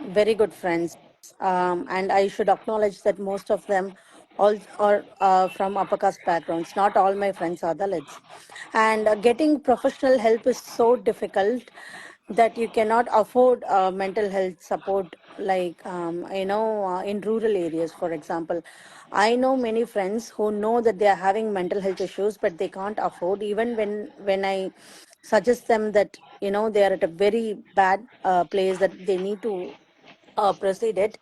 very good friends. And I should acknowledge that most of them all are from upper caste backgrounds. Not all my friends are Dalits. And getting professional help is so difficult that you cannot afford mental health support, like in rural areas, for example. I know many friends who know that they are having mental health issues, but they can't afford, even when I suggest them that they are at a very bad place that they need to proceed it.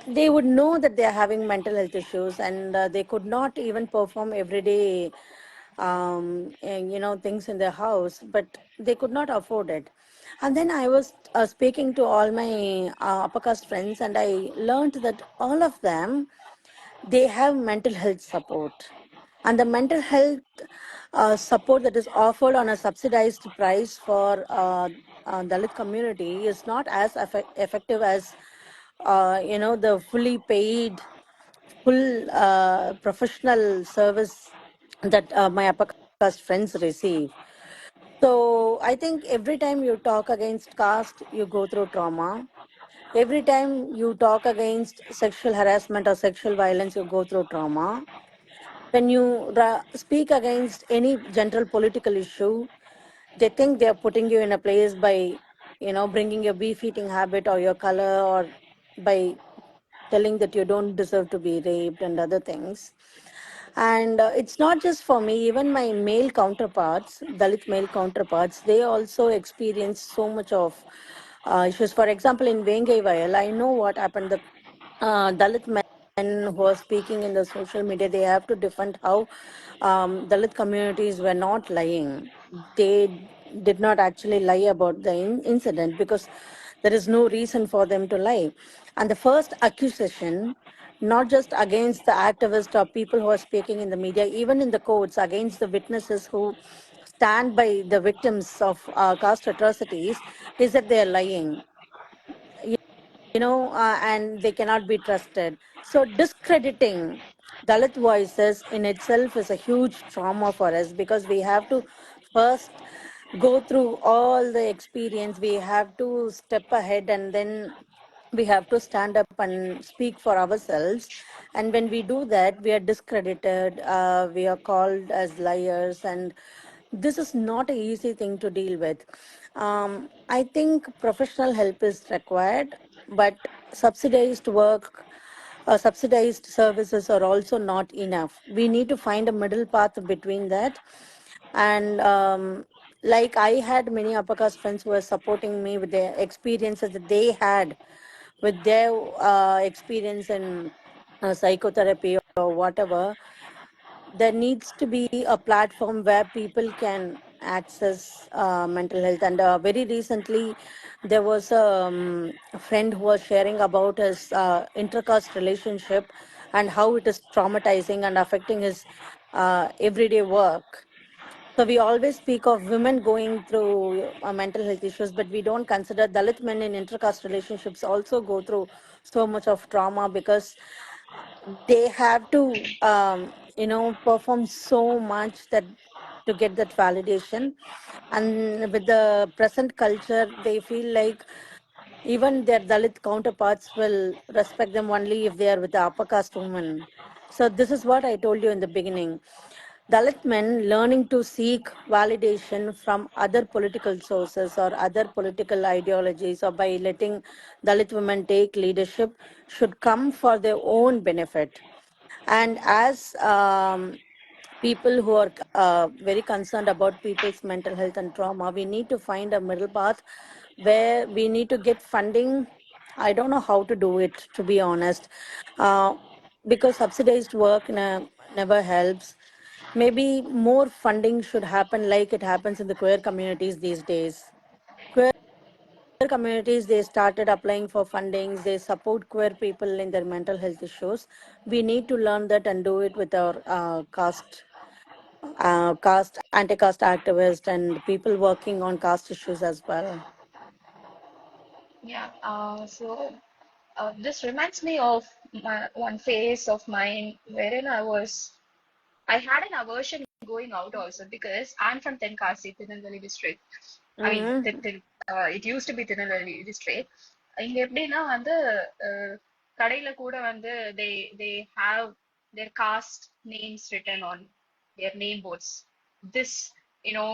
They would know that they are having mental health issues, and they could not even perform everyday things in their house, but they could not afford it. And then I was speaking to all my upper caste friends, and I learned that all of them, they have mental health support, and the mental health support that is offered on a subsidized price for Dalit community is not as effective as the fully paid, full professional service that my upper caste friends receive. So I think every time you talk against caste, you go through trauma. Every time you talk against sexual harassment or sexual violence, you go through trauma. When you speak against any general political issue, they think they're putting you in a place by, bringing your beef eating habit or your color, or by telling that you don't deserve to be raped and other things. And it's not just for me, even my male counterparts, Dalit male counterparts, they also experience so much of issues. For example, in Vengai Vayal, I know what happened. The Dalit men who are speaking in the social media, they have to defend how Dalit communities were not lying. They did not actually lie about the incident because there is no reason for them to lie. And the first accusation, not just against the activists or people who are speaking in the media, even in the courts, against the witnesses who stand by the victims of caste atrocities, is that they are lying, and they cannot be trusted. So discrediting Dalit voices in itself is a huge trauma for us, because we have to first go through all the experience. We have to step ahead and then We have to stand up and speak for ourselves. And when we do that, we are discredited, we are called as liars, and this is not an easy thing to deal with. I think professional help is required, but subsidized work, subsidized services are also not enough. We need to find a middle path between that. And like I had many upper caste friends who were supporting me with their experiences that they had with their experience in psychotherapy or whatever. There needs to be a platform where people can access mental health. And very recently, there was a friend who was sharing about his intercaste relationship and how it is traumatizing and affecting his everyday work. So we always speak of women going through mental health issues, but we don't consider Dalit men in intercaste relationships also go through so much of trauma because they have to, perform so much that to get that validation. And with the present culture, they feel like even their Dalit counterparts will respect them only if they are with the upper caste woman. So this is what I told you in the beginning. Dalit men learning to seek validation from other political sources or other political ideologies, or by letting Dalit women take leadership, should come for their own benefit. And as people who are very concerned about people's mental health and trauma, we need to find a middle path where we need to get funding. I don't know how to do it, to be honest, uh, because subsidized work never helps. Maybe more funding should happen like it happens in the queer communities these days. Queer communities, they started applying for fundings, they support queer people in their mental health issues. We need to learn that and do it with our caste, anti-caste activists and people working on caste issues as well. Yeah. This reminds me of one phase of mine wherein I had an aversion going out also because I'm from Tenkasi, Tirunelveli district. I mean, Mm-hmm. it used to be Tirunelveli district. இங்க எப்படின்னா வந்து கடையில கூட வந்து they have their caste names written on their name boards. This, you know,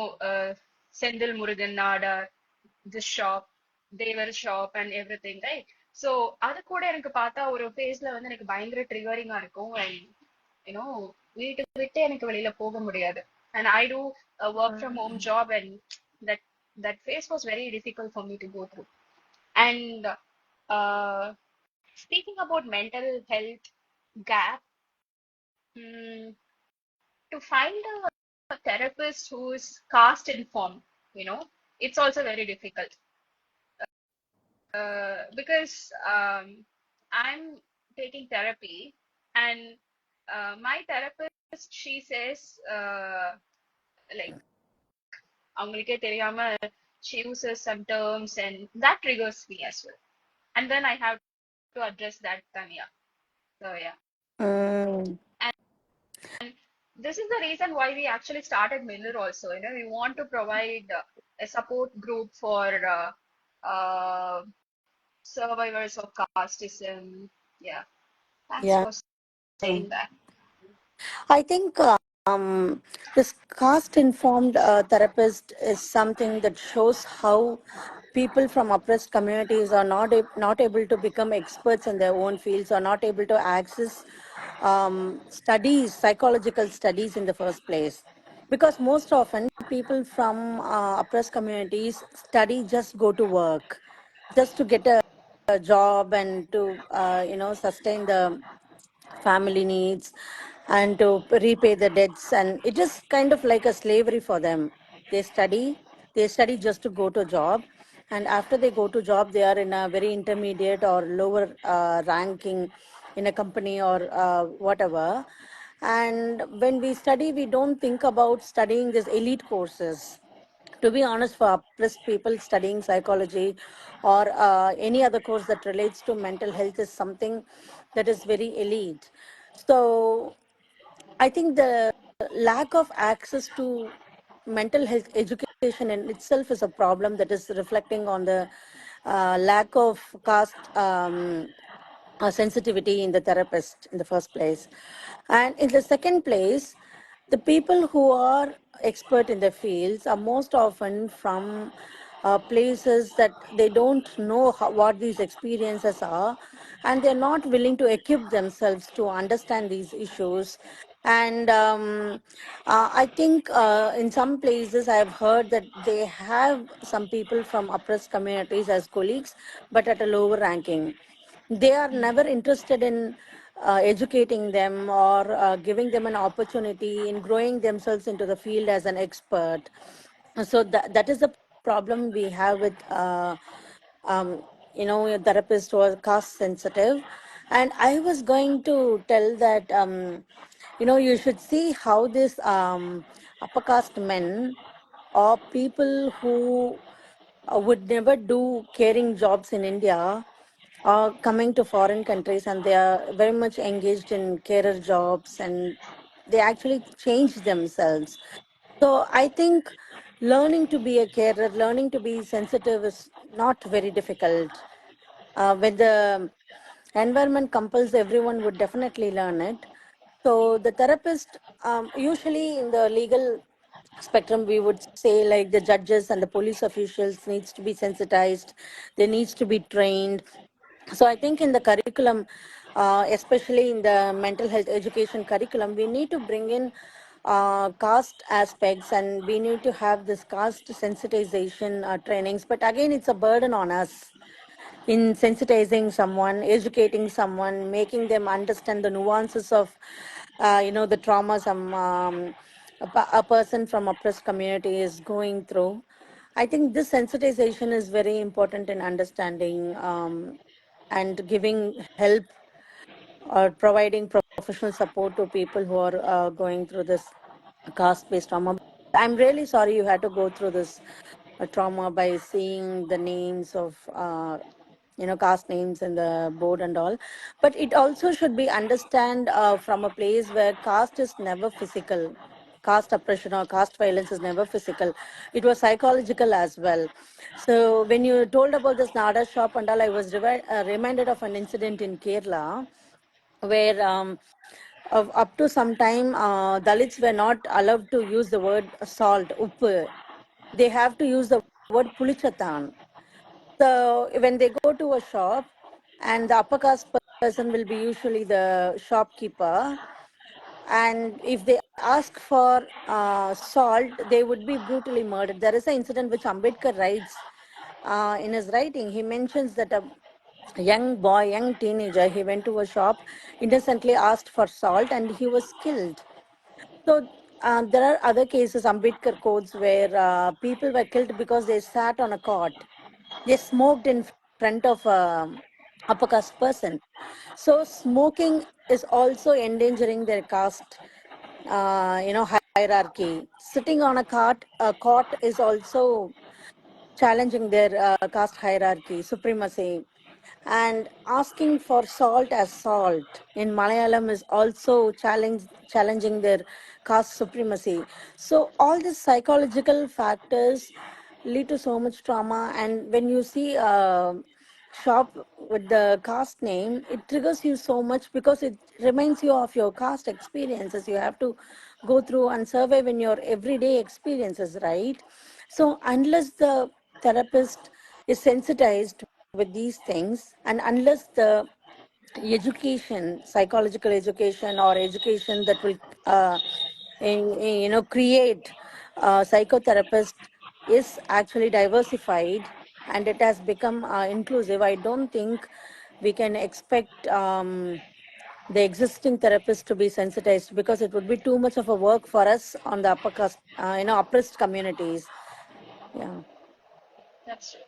Sendil Murugan Nada, this shop, Devar shop and everything, right? So அது கூட எனக்கு பார்த்தா ஒரு ஃபேஸ்ல வந்து எனக்கு பயங்கர ட்ரிகரிங்கா இருக்கும். And you know, வீட்டுக்கு விட்டு எனக்கு வெளியில போக முடியாது. And I do a work from home job, and that that phase was very difficult for me to go through. And uh, speaking about mental health gap, mm, to find a therapist who's caste informed, you know, it's also very difficult because I'm taking therapy, and my therapist, she says like அவங்களுக்கே தெரியாம she uses some terms, and that triggers me as well, and then I have to address that, Tanya. So yeah, Mm. and this is the reason why we actually started Milir also. You know, we want to provide a support group for survivors of casteism. Yeah, thanks Yeah. for saying that. I think this caste informed therapist is something that shows how people from oppressed communities are not able to become experts in their own fields, or not able to access studies, psychological studies in the first place. Because most often people from oppressed communities study, just go to work, just to get a job and to sustain the family needs and to repay the debts. And it is kind of like a slavery for them. They study just to go to job, and after they go to job they are in a very intermediate or lower ranking in a company or whatever. And when we study, we don't think about studying these elite courses. To be honest, for oppressed people, studying psychology or any other course that relates to mental health is something that is very elite. So I think the lack of access to mental health education in itself is a problem that is reflecting on the lack of caste sensitivity in the therapist in the first place. And in the second place, the people who are expert in the fields are most often from places that they don't know what these experiences are, and they're not willing to equip themselves to understand these issues. And I think in some places I've heard that they have some people from oppressed communities as colleagues, but at a lower ranking. They are never interested in educating them or giving them an opportunity in growing themselves into the field as an expert. So that is the problem we have with a therapist who are caste sensitive. And I was going to tell that you should see how this upper caste men or people who would never do caring jobs in India are coming to foreign countries, and they are very much engaged in carer jobs, and they actually change themselves. So I think learning to be a carer, learning to be sensitive is not very difficult. When the environment compels, everyone would definitely learn it. So the therapist, usually in the legal spectrum, we would say like the judges and the police officials needs to be sensitized. They needs to be trained. So I think in the curriculum, especially in the mental health education curriculum, we need to bring in caste aspects, and we need to have this caste sensitization trainings. But again, it's a burden on us in sensitizing someone, educating someone, making them understand the nuances of, the trauma a person from oppressed community is going through. I think this sensitization is very important in understanding and giving help or providing professional support to people who are going through this caste-based trauma. I'm really sorry you had to go through this trauma by seeing the names of caste names in the board and all. But it also should be understand from a place where caste is never physical. Caste oppression or caste violence is never physical. It was psychological as well. So when you told about this Nada shop and all, I was reminded of an incident in Kerala where up to some time Dalits were not allowed to use the word salt, uppu. They have to use the word pulichatan. So when they go to a shop, and the upper caste person will be usually the shopkeeper, and if they ask for salt, they would be brutally murdered. There is an incident which Ambedkar writes in his writing. He mentions that a young boy, young teenager, he went to a shop, innocently asked for salt, and he was killed. So there are other cases, Ambedkar codes, where people were killed because they sat on a cot. They smoked in front of a upper caste person. So smoking is also endangering their caste, hierarchy. Sitting on a cot is also challenging their caste hierarchy, supremacy. And asking for salt as salt in Malayalam is also challenging their caste supremacy. So all these psychological factors lead to so much trauma. And when you see a shop with the caste name, it triggers you so much because it reminds you of your caste experiences. You have to go through and survive in your everyday experiences, right? So unless the therapist is sensitized with these things, and unless the education, psychological education or education that will create a psychotherapist is actually diversified, and it has become inclusive, I don't think we can expect the existing therapists to be sensitized, because it would be too much of a work for us on the upper caste, oppressed communities. Yeah. That's true.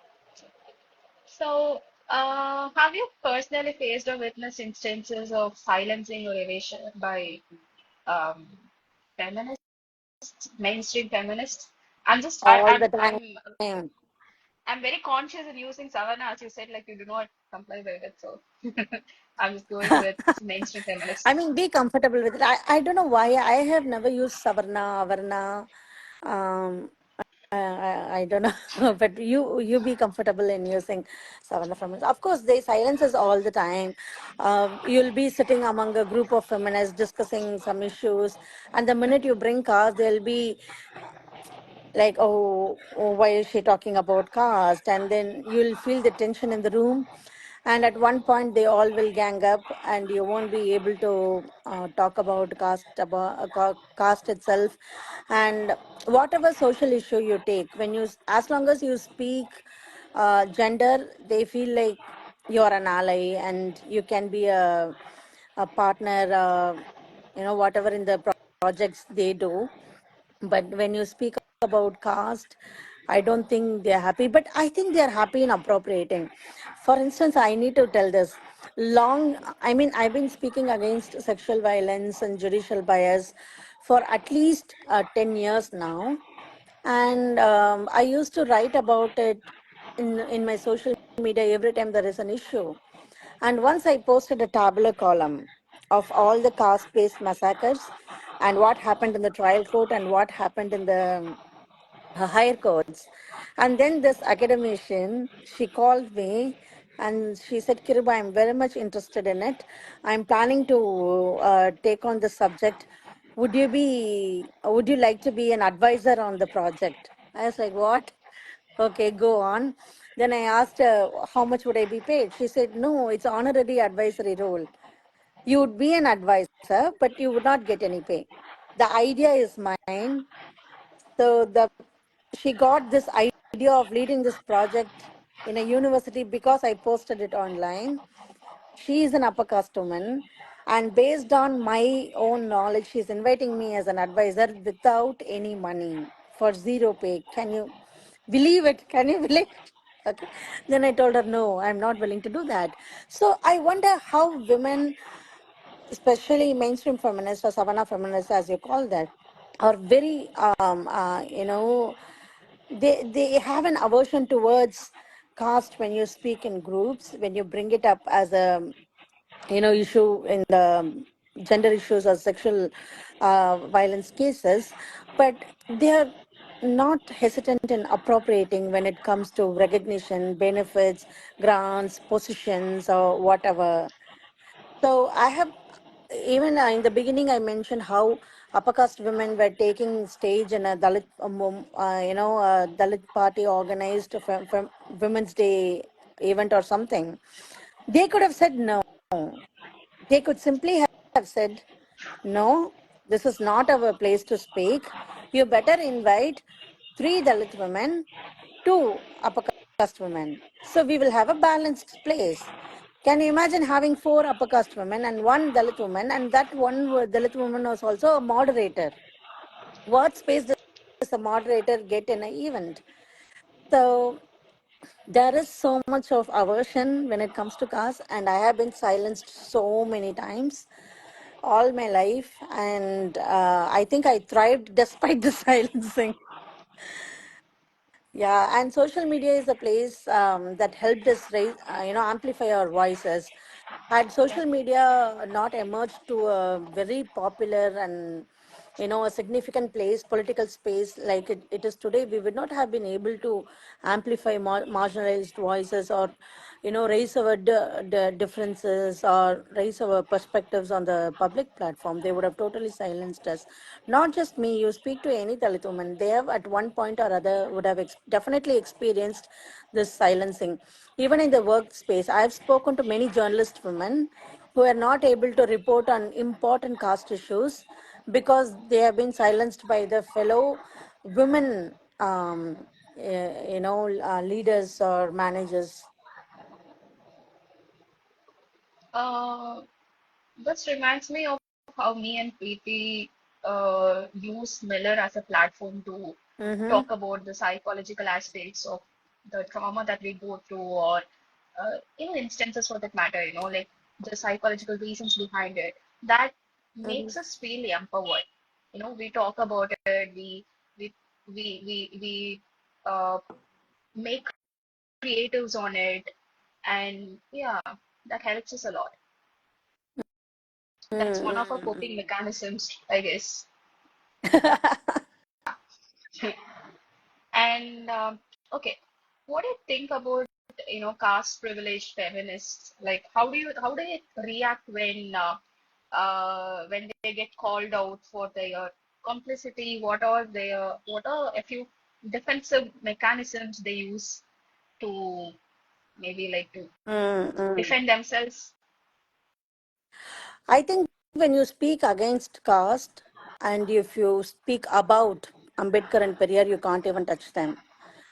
So, have you personally faced or witnessed instances of silencing or evasion by um, feminists, mainstream feminists? I'm just, I, All the time. I'm very conscious in using Savana, as you said, like you do not comply with it. So, I'm just going with mainstream feminists. I mean, be comfortable with it. I don't know why I have never used Savarna, Avarna, um, I don't know, but you be comfortable in using Savannah feminists. Of course, they silence us all the time. You'll be sitting among a group of feminists discussing some issues, and the minute you bring cars, they'll be like, oh, why is she talking about caste? And then you'll feel the tension in the room. And at one point, they all will gang up, and you won't be able to talk about caste itself. And whatever social issue you take, as long as you speak gender, they feel like you're an ally and you can be a partner. Whatever in the projects they do. But when you speak about caste, I don't think they're happy, but I think they're happy in appropriating. For instance, I need to tell this. I've been speaking against sexual violence and judicial bias for at least 10 years now. And I used to write about it in my social media every time there is an issue. And once I posted a tabular column of all the caste-based massacres and what happened in the trial court and what happened in the higher courts. And then this academician, she called me and she said, Kiruba, I'm very much interested in it. I'm planning to take on the subject. Would you like to be an advisor on the project? I was like, what? Okay, go on. Then I asked her, how much would I be paid? She said, no, it's honorary advisory role. You would be an advisor, but you would not get any pay. The idea is mine. So she got this idea of leading this project in a university because I posted it online. She is an upper caste woman, and based on my own knowledge, she's inviting me as an advisor without any money for zero pay. Can you believe it? Can you believe it? Okay. Then I told her, no, I'm not willing to do that. So I wonder how women, especially mainstream feminists or Savannah feminists, as you call that, are very, they have an aversion towards caste when you speak in groups, when you bring it up as a issue in the gender issues or sexual violence cases, but they are not hesitant in appropriating when it comes to recognition, benefits, grants, positions, or whatever. So I have, even in the beginning, I mentioned how upper caste women were taking stage in a Dalit, a Dalit party organized from Women's Day event or something. They could have said no. They could simply have said, no, this is not our place to speak. You better invite 3 Dalit women, 2 upper caste women. So we will have a balanced place. Can you imagine having 4 upper caste women and 1 Dalit woman, and that one Dalit woman was also a moderator? What space does a moderator get in an event? So there is so much of aversion when it comes to caste, and I have been silenced so many times all my life, and I think I thrived despite the silencing. Yeah, and social media is a place that helped us amplify our voices. Had social media not emerged to a very popular and a significant place, political space like it is today, we would not have been able to amplify marginalized voices, or raise our differences, or raise our perspectives on the public platform. They would have totally silenced us. Not just me. You speak to any Dalit woman, they have at one point or other would have definitely experienced this silencing. Even in the workspace, I have spoken to many journalist women who are not able to report on important caste issues because they have been silenced by the fellow women, leaders or managers. Uh, this reminds me of how me and Preeti use Miller as a platform to Mm-hmm. talk about the psychological aspects of the trauma that we go through, or instances for that matter, like the psychological reasons behind it. That Mm-hmm. makes us feel empowered. We talk about it, we we make creatives on it, and yeah, that helps us a lot. That's one of our coping Mm-hmm. mechanisms, I guess. And okay, what do you think about caste privileged feminists? Like, how do you react when they get called out for their complicity? What are a few defensive mechanisms they use to maybe like to Mm-mm. defend themselves? I think when you speak against caste and if you speak about Ambedkar and Periyar, you can't even touch them.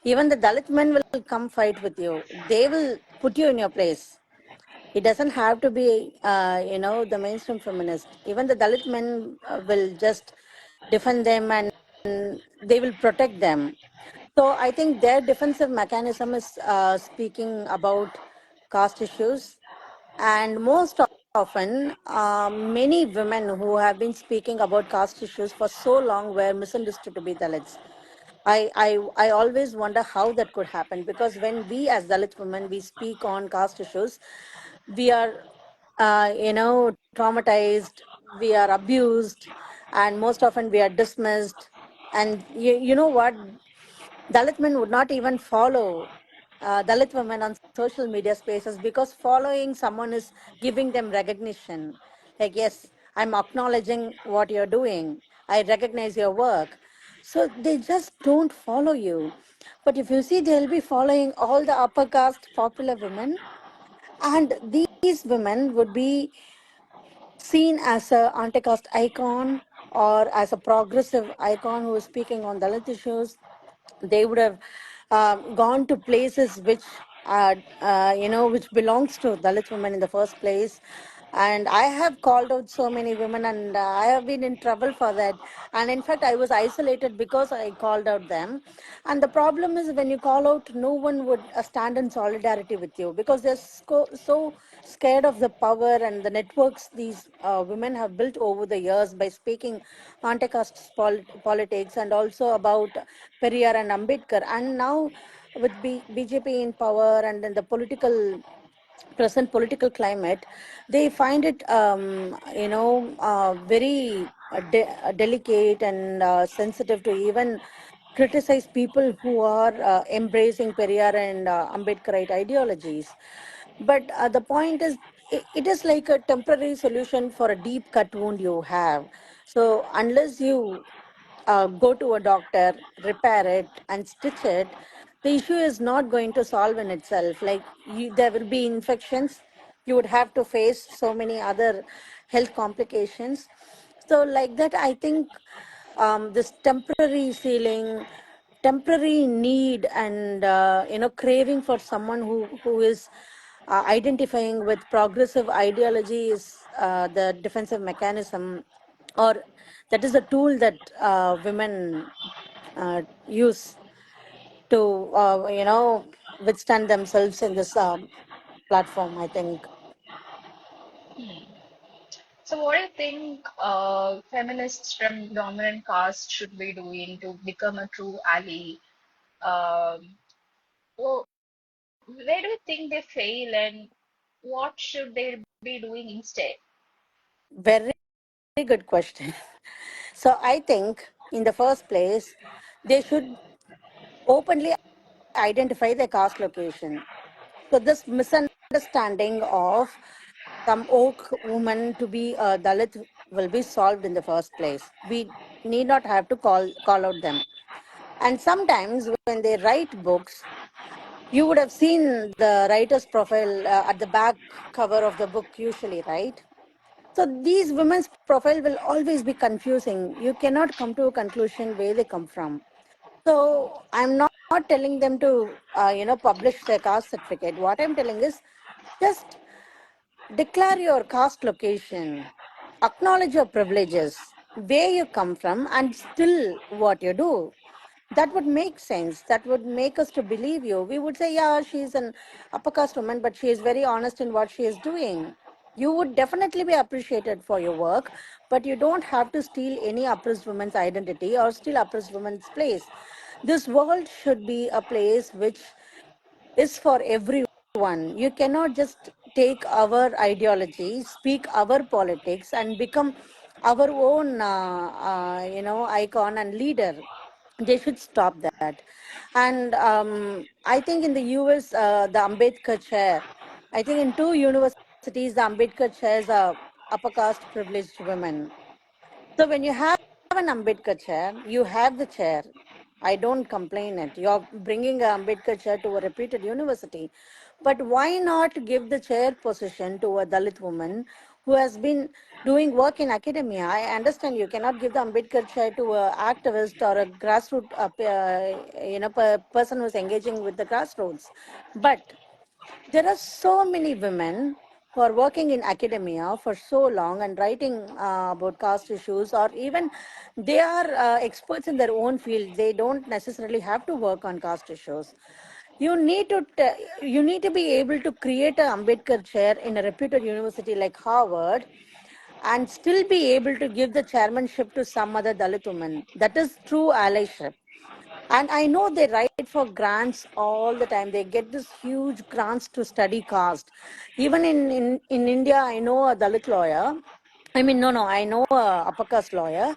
Even the Dalit men will come fight with you. They will put you in your place. It doesn't have to be, the mainstream feminist. Even the Dalit men will just defend them and they will protect them. So I think their defensive mechanism is speaking about caste issues. And most often, many women who have been speaking about caste issues for so long were misunderstood to be Dalits. I always wonder how that could happen because when we as Dalit women, we speak on caste issues, we are, traumatized, we are abused, and most often we are dismissed. And you know what? Dalit men would not even follow Dalit women on social media spaces because following someone is giving them recognition. Like, yes, I'm acknowledging what you're doing. I recognize your work. So they just don't follow you. But if you see, they'll be following all the upper caste popular women. And these women would be seen as a anti-caste icon or as a progressive icon who is speaking on Dalit issues. They would have gone to places which belongs to Dalit women in the first place. And I have called out so many women, and I have been in trouble for that. And in fact, I was isolated because I called out them. And the problem is when you call out, no one would stand in solidarity with you because they're so scared of the power and the networks these women have built over the years by speaking anti-caste politics and also about Periyar and Ambedkar. And now with BJP in power and in the present political climate, they find it, very delicate and sensitive to even criticize people who are embracing Periyar and Ambedkarite ideologies. But the point is, it is like a temporary solution for a deep cut wound you have. So unless you go to a doctor, repair it, and stitch it, the issue is not going to solve in itself. Like there will be infections, you would have to face so many other health complications. So, like that, I think this temporary ceiling, temporary need, and craving for someone who is identifying with progressive ideology is the defensive mechanism, or that is the tool that women use to withstand themselves in this platform, I think. So what do you think feminists from dominant caste should be doing to become a true ally? Um, well, where do you think they fail and what should they be doing instead? Very good question. So I think in the first place, they should openly identify their caste location. So this misunderstanding of some oak woman to be a Dalit will be solved in the first place. We need not have to call out them. And sometimes when they write books, you would have seen the writer's profile at the back cover of the book usually, right? So these women's profile will always be confusing. You cannot come to a conclusion where they come from. So I'm not telling them to, publish their caste certificate. What I'm telling is just declare your caste location, acknowledge your privileges, where you come from, and still what you do. That would make sense. That would make us to believe you. We would say, yeah, she's an upper caste woman, but she is very honest in what she is doing. You would definitely be appreciated for your work, but you don't have to steal any oppressed woman's identity or steal oppressed woman's place. This world should be a place which is for everyone. You cannot just take our ideology, speak our politics, and become our own, icon and leader. They should stop that. And I think in the US, the Ambedkar chair, I think in two universities, the Ambedkar chairs are upper caste privileged women. So when you have an Ambedkar chair, you have the chair. I don't complain it. You're bringing an Ambedkar chair to a reputed university. But why not give the chair position to a Dalit woman who has been doing work in academia? I understand you cannot give the Ambedkar chair to an activist or a grassroots, person who's engaging with the grassroots. But there are so many women who are working in academia for so long and writing about caste issues, or even they are experts in their own field. They don't necessarily have to work on caste issues. You need to be able to create an Ambedkar chair in a reputed university like Harvard and still be able to give the chairmanship to some other Dalit woman. That is true allyship. And I know they write for grants all the time. They get this huge grants to study caste. Even in India, I know a Dalit lawyer. I mean, no, I know a upper caste lawyer.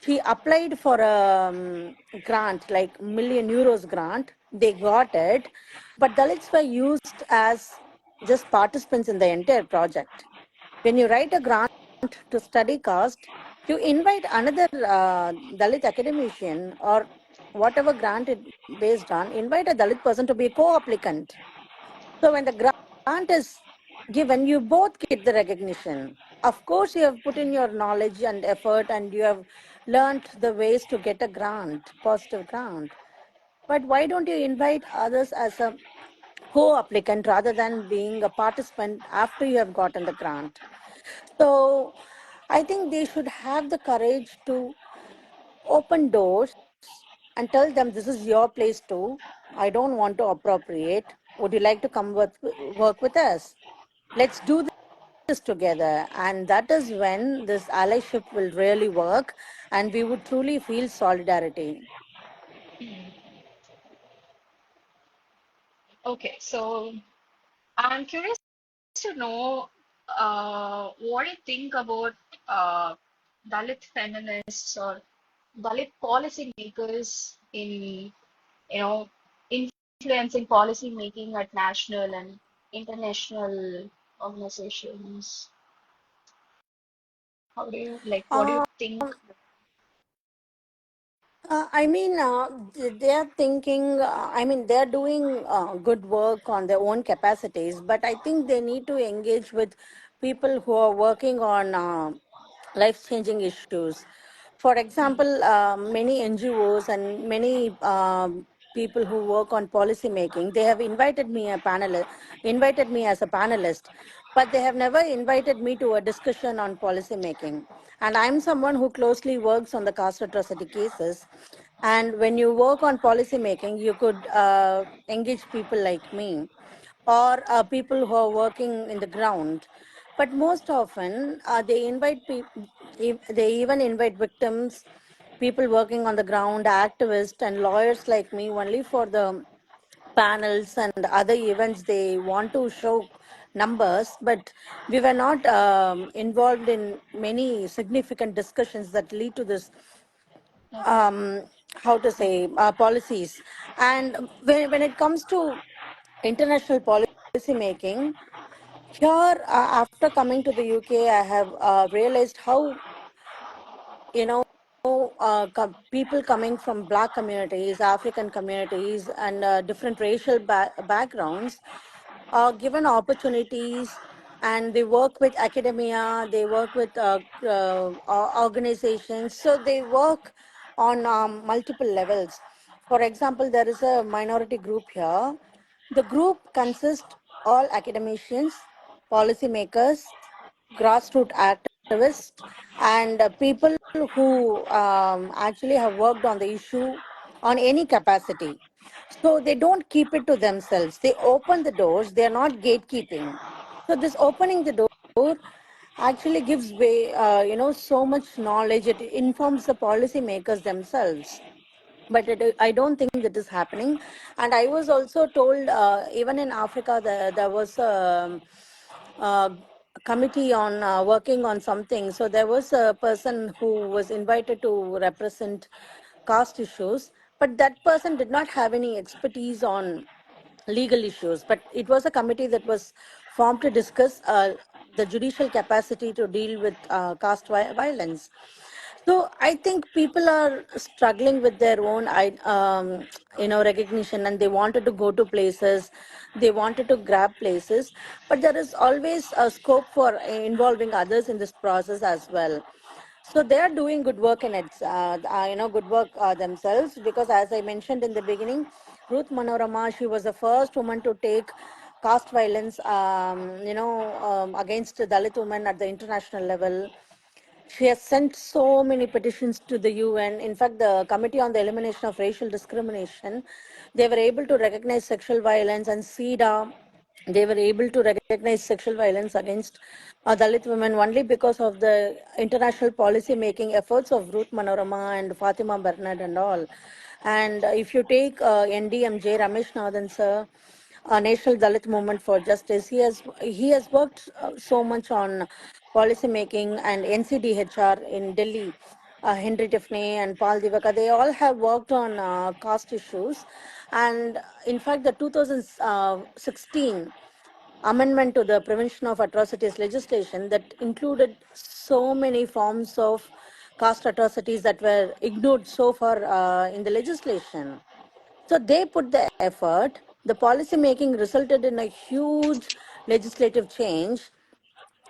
She applied for a grant, like €1 million grant. They got it. But Dalits were used as just participants in the entire project. When you write a grant to study caste, you invite another Dalit academician or whatever grant it based on, invite a Dalit person to be a co-applicant. So when the grant is given, you both get the recognition. Of course, you have put in your knowledge and effort and you have learned the ways to get a grant, positive grant. But why don't you invite others as a co-applicant rather than being a participant after you have gotten the grant? So I think they should have the courage to open doors and tell them this is your place too. I don't want to appropriate. Would you like to come work with us? Let's do this together. And that is when this allyship will really work and we would truly feel solidarity. Okay, so I'm curious to know what you think about uh, Dalit feminists or Dalit policy makers in, you know, influencing policy making at national and international organizations. How do you like? What do you Uh, think? they are thinking, they're doing good work on their own capacities, but I think they need to engage with people who are working on life changing issues. For example, many NGOs and many people who work on policy making, they have invited me as a panelist, but they have never invited me to a discussion on policy making. And I'm someone who closely works on the caste atrocity cases. And when you work on policy making, you could engage people like me or people who are working in the ground. But most often, they invite people, they even invite victims, people working on the ground, activists, and lawyers like me only for the panels and other events. They want to show numbers, but we were not involved in many significant discussions that lead to this Okay. um, how to say policies. And when it comes to international policy making, here after coming to the UK, I have realized how, you know, people coming from Black communities, African communities, and different racial backgrounds are given opportunities, and they work with academia, they work with organizations. So they work on multiple levels. For example, there is a minority group here. The group consists all academicians, policymakers, grassroots activists, and people who actually have worked on the issue on any capacity. So they don't keep it to themselves. They open the doors. They are not gatekeeping. So this opening the door actually gives way, so much knowledge. It informs the policymakers themselves. But I don't think that is happening. And I was also told, even in Africa, there was a committee on working on something. So there was a person who was invited to represent caste issues, but that person did not have any expertise on legal issues. But it was a committee that was formed to discuss the judicial capacity to deal with violence. So I think people are struggling with their own, recognition, and they wanted to go to places, they wanted to grab places, but there is always a scope for involving others in this process as well. So they are doing good work in it, good work themselves, because as I mentioned in the beginning, Ruth Manorama, she was the first woman to take caste violence, against Dalit women at the international level. She has sent so many petitions to the UN. In fact, the Committee on the Elimination of Racial Discrimination, they were able to recognize sexual violence, and CEDA, they were able to recognize sexual violence against Dalit women only because of the international policy making efforts of Ruth Manorama and Fatima Bernard and all. And if you take NDMJ, Ramesh Nathan sir, National Dalit Movement for Justice, he has worked so much on policy making, and NCDHR in Delhi, Henry Tiffany and Paul Divaka, they all have worked on caste issues. And in fact, the 2016 amendment to the Prevention of Atrocities legislation that included so many forms of caste atrocities that were ignored so far in the legislation. So they put the effort. The policy making resulted in a huge legislative change.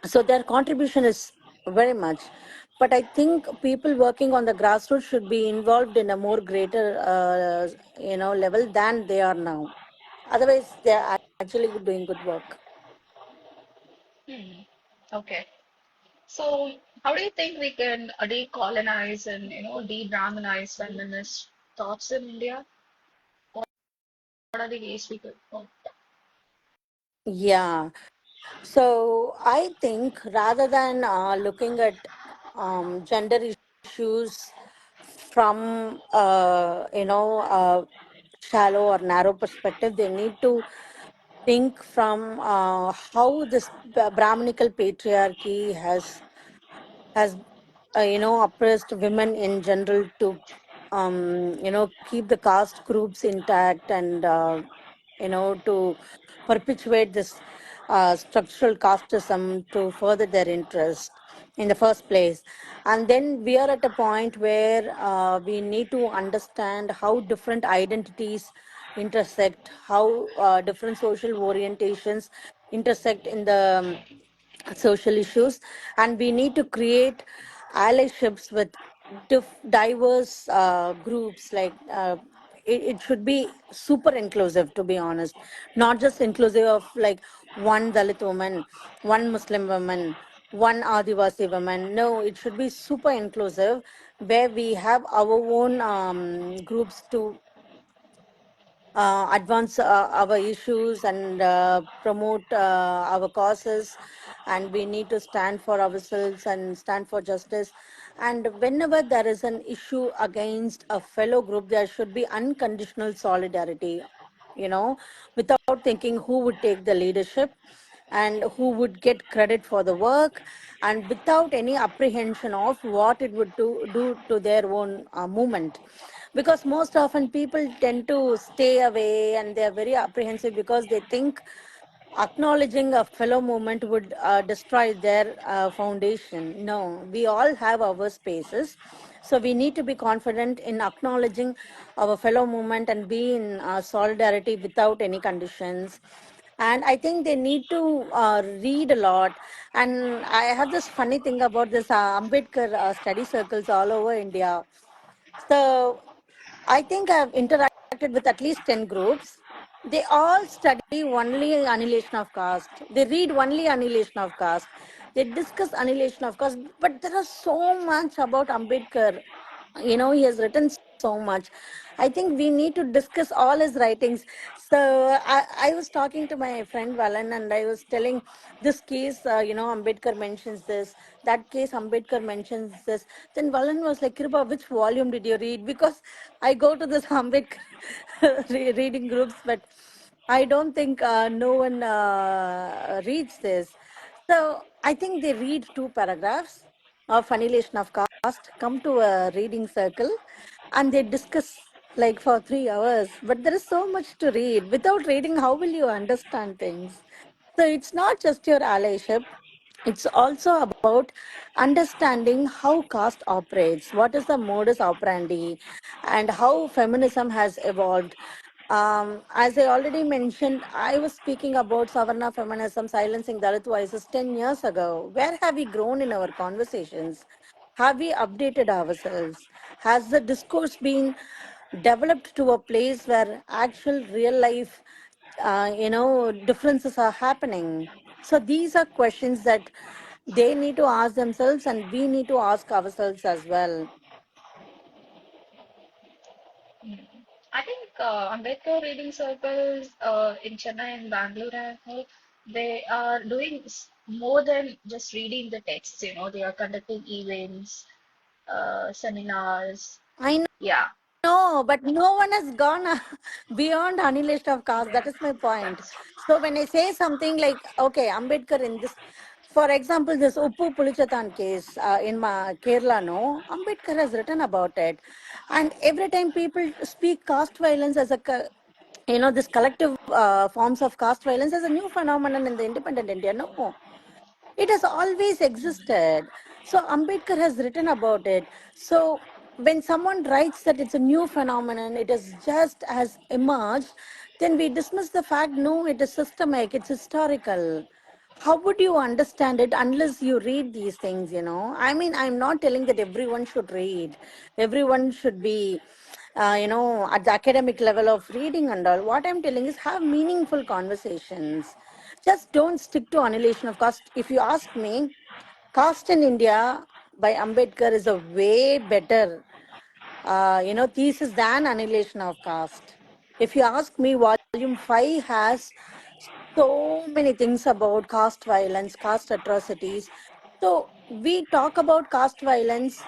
So their contribution is very much. But I think people working on the grassroots should be involved in a more greater, level than they are now. Otherwise, they are actually doing good work. Hmm. Okay. So, how do you think we can decolonize and de-Brahmanize feminist thoughts in India? What are the ways we could? Oh, Yeah. So I think rather than looking at gender issues from shallow or narrow perspective, they need to think from how this Brahminical patriarchy has oppressed women in general to keep the caste groups intact, and to perpetuate this structural casteism to further their interest in the first place. And then we are at a point where we need to understand how different identities intersect, how different social orientations intersect in the social issues, and we need to create allyships with diverse groups. Like it should be super inclusive, to be honest, not just inclusive of like one Dalit woman, one Muslim woman, one Adivasi woman. No, it should be super inclusive, where we have our own groups to advance our issues and promote our causes, and we need to stand for ourselves and stand for justice. And whenever there is an issue against a fellow group, there should be unconditional solidarity, without thinking who would take the leadership and who would get credit for the work, and without any apprehension of what it would do to their own movement. Because most often people tend to stay away, and they are very apprehensive because they think acknowledging a fellow movement would destroy their foundation. No, we all have our spaces. So we need to be confident in acknowledging our fellow movement and be in solidarity without any conditions. And I think they need to read a lot. And I have this funny thing about this Ambedkar study circles all over India. So I think I've interacted with at least 10 groups. They all study only annihilation of caste. They read only annihilation of caste. They discuss annihilation of caste. But there is so much about Ambedkar. He has written so much. I think we need to discuss all his writings. So I was talking to my friend Valan, and I was telling this case, Ambedkar mentions this, that case, Ambedkar mentions this. Then Valan was like, Kiruba, which volume did you read? Because I go to this Ambedkar reading groups, but I don't think no one reads this. So I think they read two paragraphs of annihilation of caste, come to a reading circle, and they discuss. like for 3 hours. But there is so much to read. Without reading, how will you understand things? So it's not just your allyship, it's also about understanding how caste operates, what is the modus operandi, and how feminism has evolved. As I already mentioned, I was speaking about Savarna feminism silencing Dalit voices 10 years ago. Where have we grown in our conversations? Have we updated ourselves? Has the discourse been developed to a place where actual real life, differences are happening? So these are questions that they need to ask themselves, and we need to ask ourselves as well. I think Ambedkar reading circles in Chennai and Bangalore, I think they are doing more than just reading the texts. They are conducting events, seminars. I Yeah, No, but no one has gone beyond annihilation of caste. That is my point. that's true. So when I say something like, okay, Ambedkar in this, for example, this Uppu Pulichatan case in Kerala, no, Ambedkar has written about it. And every time people speak caste violence as this collective forms of caste violence as a new phenomenon in the independent India, no. It has always existed. So Ambedkar has written about it. So when someone writes that it's a new phenomenon, it is just has emerged, then we dismiss the fact, no, it is systemic, it's historical. How would you understand it unless you read these things? I mean, I'm not telling that everyone should read. Everyone should be at the academic level of reading and all. What I'm telling is have meaningful conversations. Just don't stick to annihilation of caste. If you ask me, Caste in India by Ambedkar is a way better, thesis than annihilation of caste. If you ask me, volume 5 has so many things about caste violence, caste atrocities. So we talk about caste violence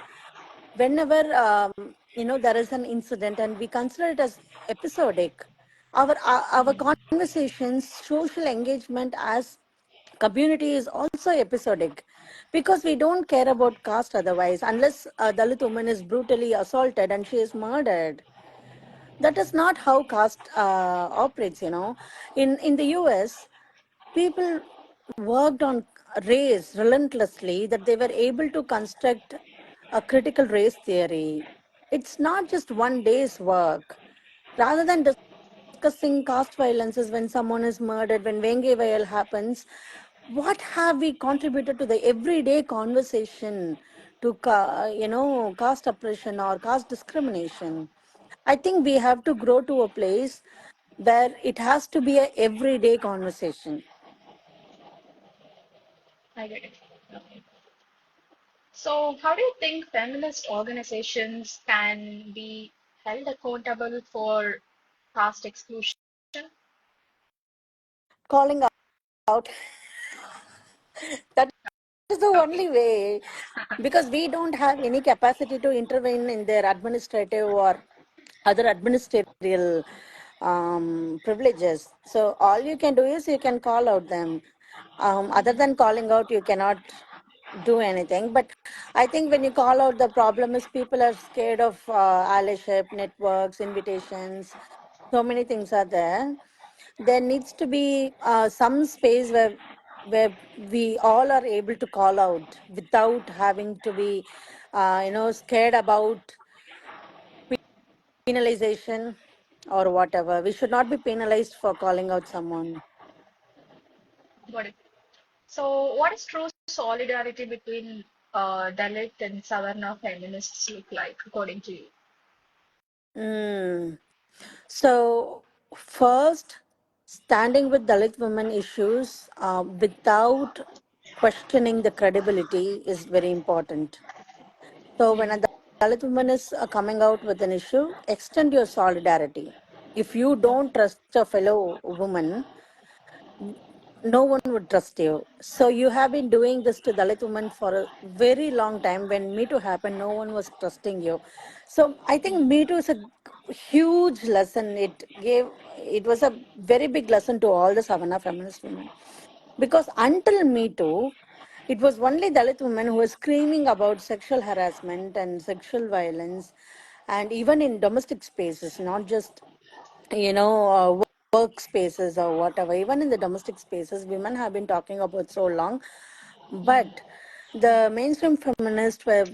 whenever there is an incident, and we consider it as episodic. Our conversations, social engagement as community is also episodic, because we don't care about caste otherwise, unless a Dalit woman is brutally assaulted and she is murdered. That is not how caste operates. In the US, people worked on race relentlessly, that they were able to construct a critical race theory. It's not just one day's work. Rather than discussing caste violences when someone is murdered, when Venge Vayal happens, what have we contributed to the everyday conversation to caste oppression or caste discrimination? I think we have to grow to a place where it has to be a everyday conversation. I get it. Okay. So, how do you think feminist organizations can be held accountable for caste exclusion? Calling out, that is the Okay. only way, because we don't have any capacity to intervene in their administrative or other administrative privileges. So all you can do is you can call out them. Other than calling out, you cannot do anything. But I think when you call out, the problem is people are scared of allyship, networks, invitations. So many things are there. There needs to be some space where we all are able to call out without having to be scared about penalization or whatever. We should not be penalized for calling out someone. Got it. So, what is true solidarity between Dalit and Savarna feminists look like, according to you? Mm. So, first, standing with Dalit women issues without questioning the credibility is very important. So, when a Dalit woman is coming out with an issue, extend your solidarity. If you don't trust a fellow woman, no one would trust you. So you have been doing this to Dalit women for a very long time. When Me Too happened, no one was trusting you. So I think Me Too is a huge lesson. It was a very big lesson to all the Savannah feminist women. Because until Me Too, it was only Dalit women who were screaming about sexual harassment and sexual violence. And even in domestic spaces, not just, you know, workspaces or whatever, even in the domestic spaces, women have been talking about so long. But the mainstream feminists were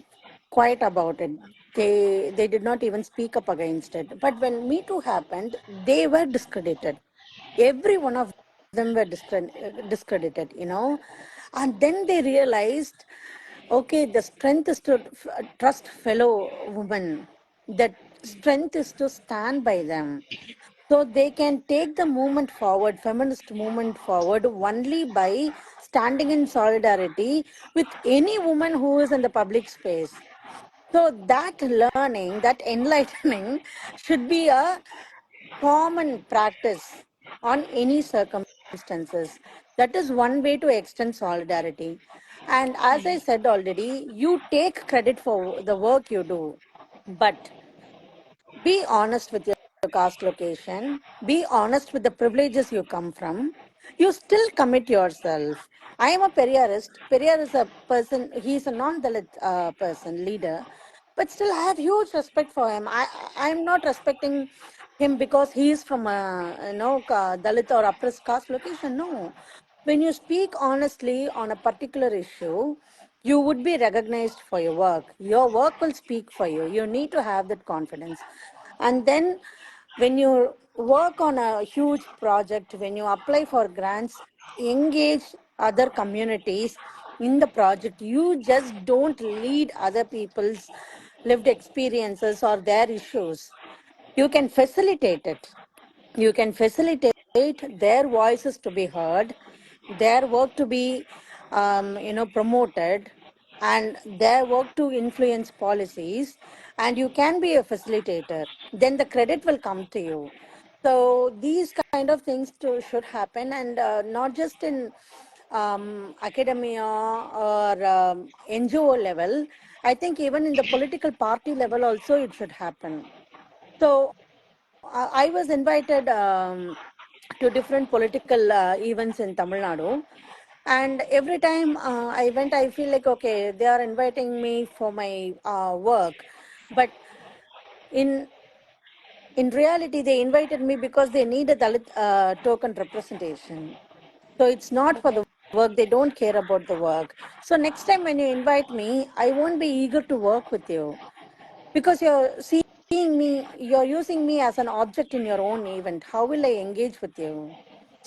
quiet about it. They did not even speak up against it. But when Me Too happened, they were discredited. Every one of them were discredited, you know. And then they realized, okay, the strength is to trust fellow women. That strength is to stand by them. So they can take the movement forward, feminist movement forward, only by standing in solidarity with any woman who is in the public space. So that learning, that enlightening should be a common practice on any circumstances. That is one way to extend solidarity. And as I said already, you take credit for the work you do, but be honest with your caste location. Be honest with the privileges you come from. You still commit yourself. I am a Periyarist. Periyar is a person, he is a non-Dalit person, leader, but still I have huge respect for him. I am not respecting him because he is from a, you know, Dalit or oppressed caste location. No. When you speak honestly on a particular issue, you would be recognized for your work. Your work will speak for you. You need to have that confidence. And then when you work on a huge project, when you apply for grants, engage other communities in the project. You just don't lead other people's lived experiences or their issues. You can facilitate it. You can facilitate their voices to be heard, their work to be, you know, promoted, and their work to influence policies. And you can be a facilitator. Then the credit will come to you. So these kind of things should happen, and not just in academia or NGO level. I think even in the political party level also it should happen. So I was invited to different political events in Tamil Nadu. And every time I went, I feel like, okay, they are inviting me for my work. But in in reality, they invited me because they need a Dalit token representation. So it's not for the work. They don't care about the work. So next time when you invite me, I won't be eager to work with you, because you're seeing me, you're using me as an object in your own event. How will I engage with you?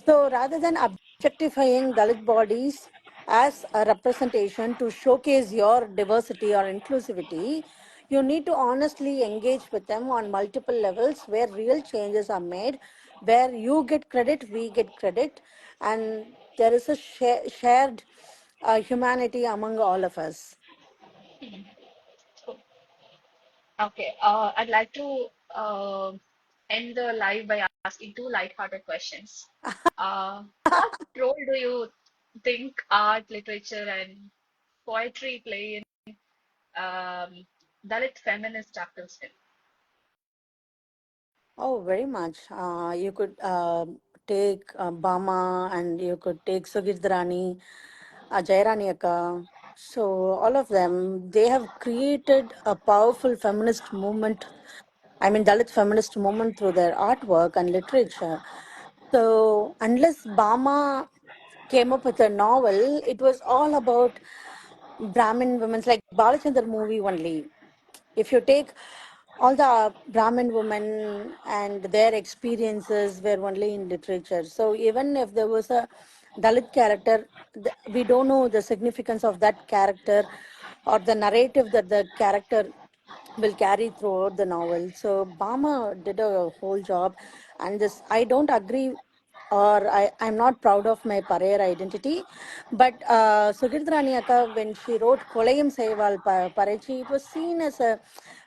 So rather than objectifying Dalit bodies as a representation to showcase your diversity or inclusivity, you need to honestly engage with them on multiple levels where real changes are made, where you get credit, we get credit, and there is a shared humanity among all of us. Okay, I'd like to end the live by asking two light-hearted questions. What role do you think art, literature, and poetry play in Dalit feminist activism? Oh, very much. You could take Bama, and you could take Sugirdrani, Jairani Akka. So all of them, they have created a powerful feminist movement. I mean, Dalit feminist movement through their artwork and literature. So unless Bama came up with a novel, it was all about Brahmin women's, like Balachandar movie only. If you take all the Brahmin women and their experiences were only in literature. So even if there was a Dalit character, we don't know the significance of that character or the narrative that the character will carry throughout the novel. So Bama did a whole job, and this I don't agree, or I'm not proud of my Parer identity. But Sugirdrani Akka, when she wrote Kolayam Saival Parechi, it was seen as a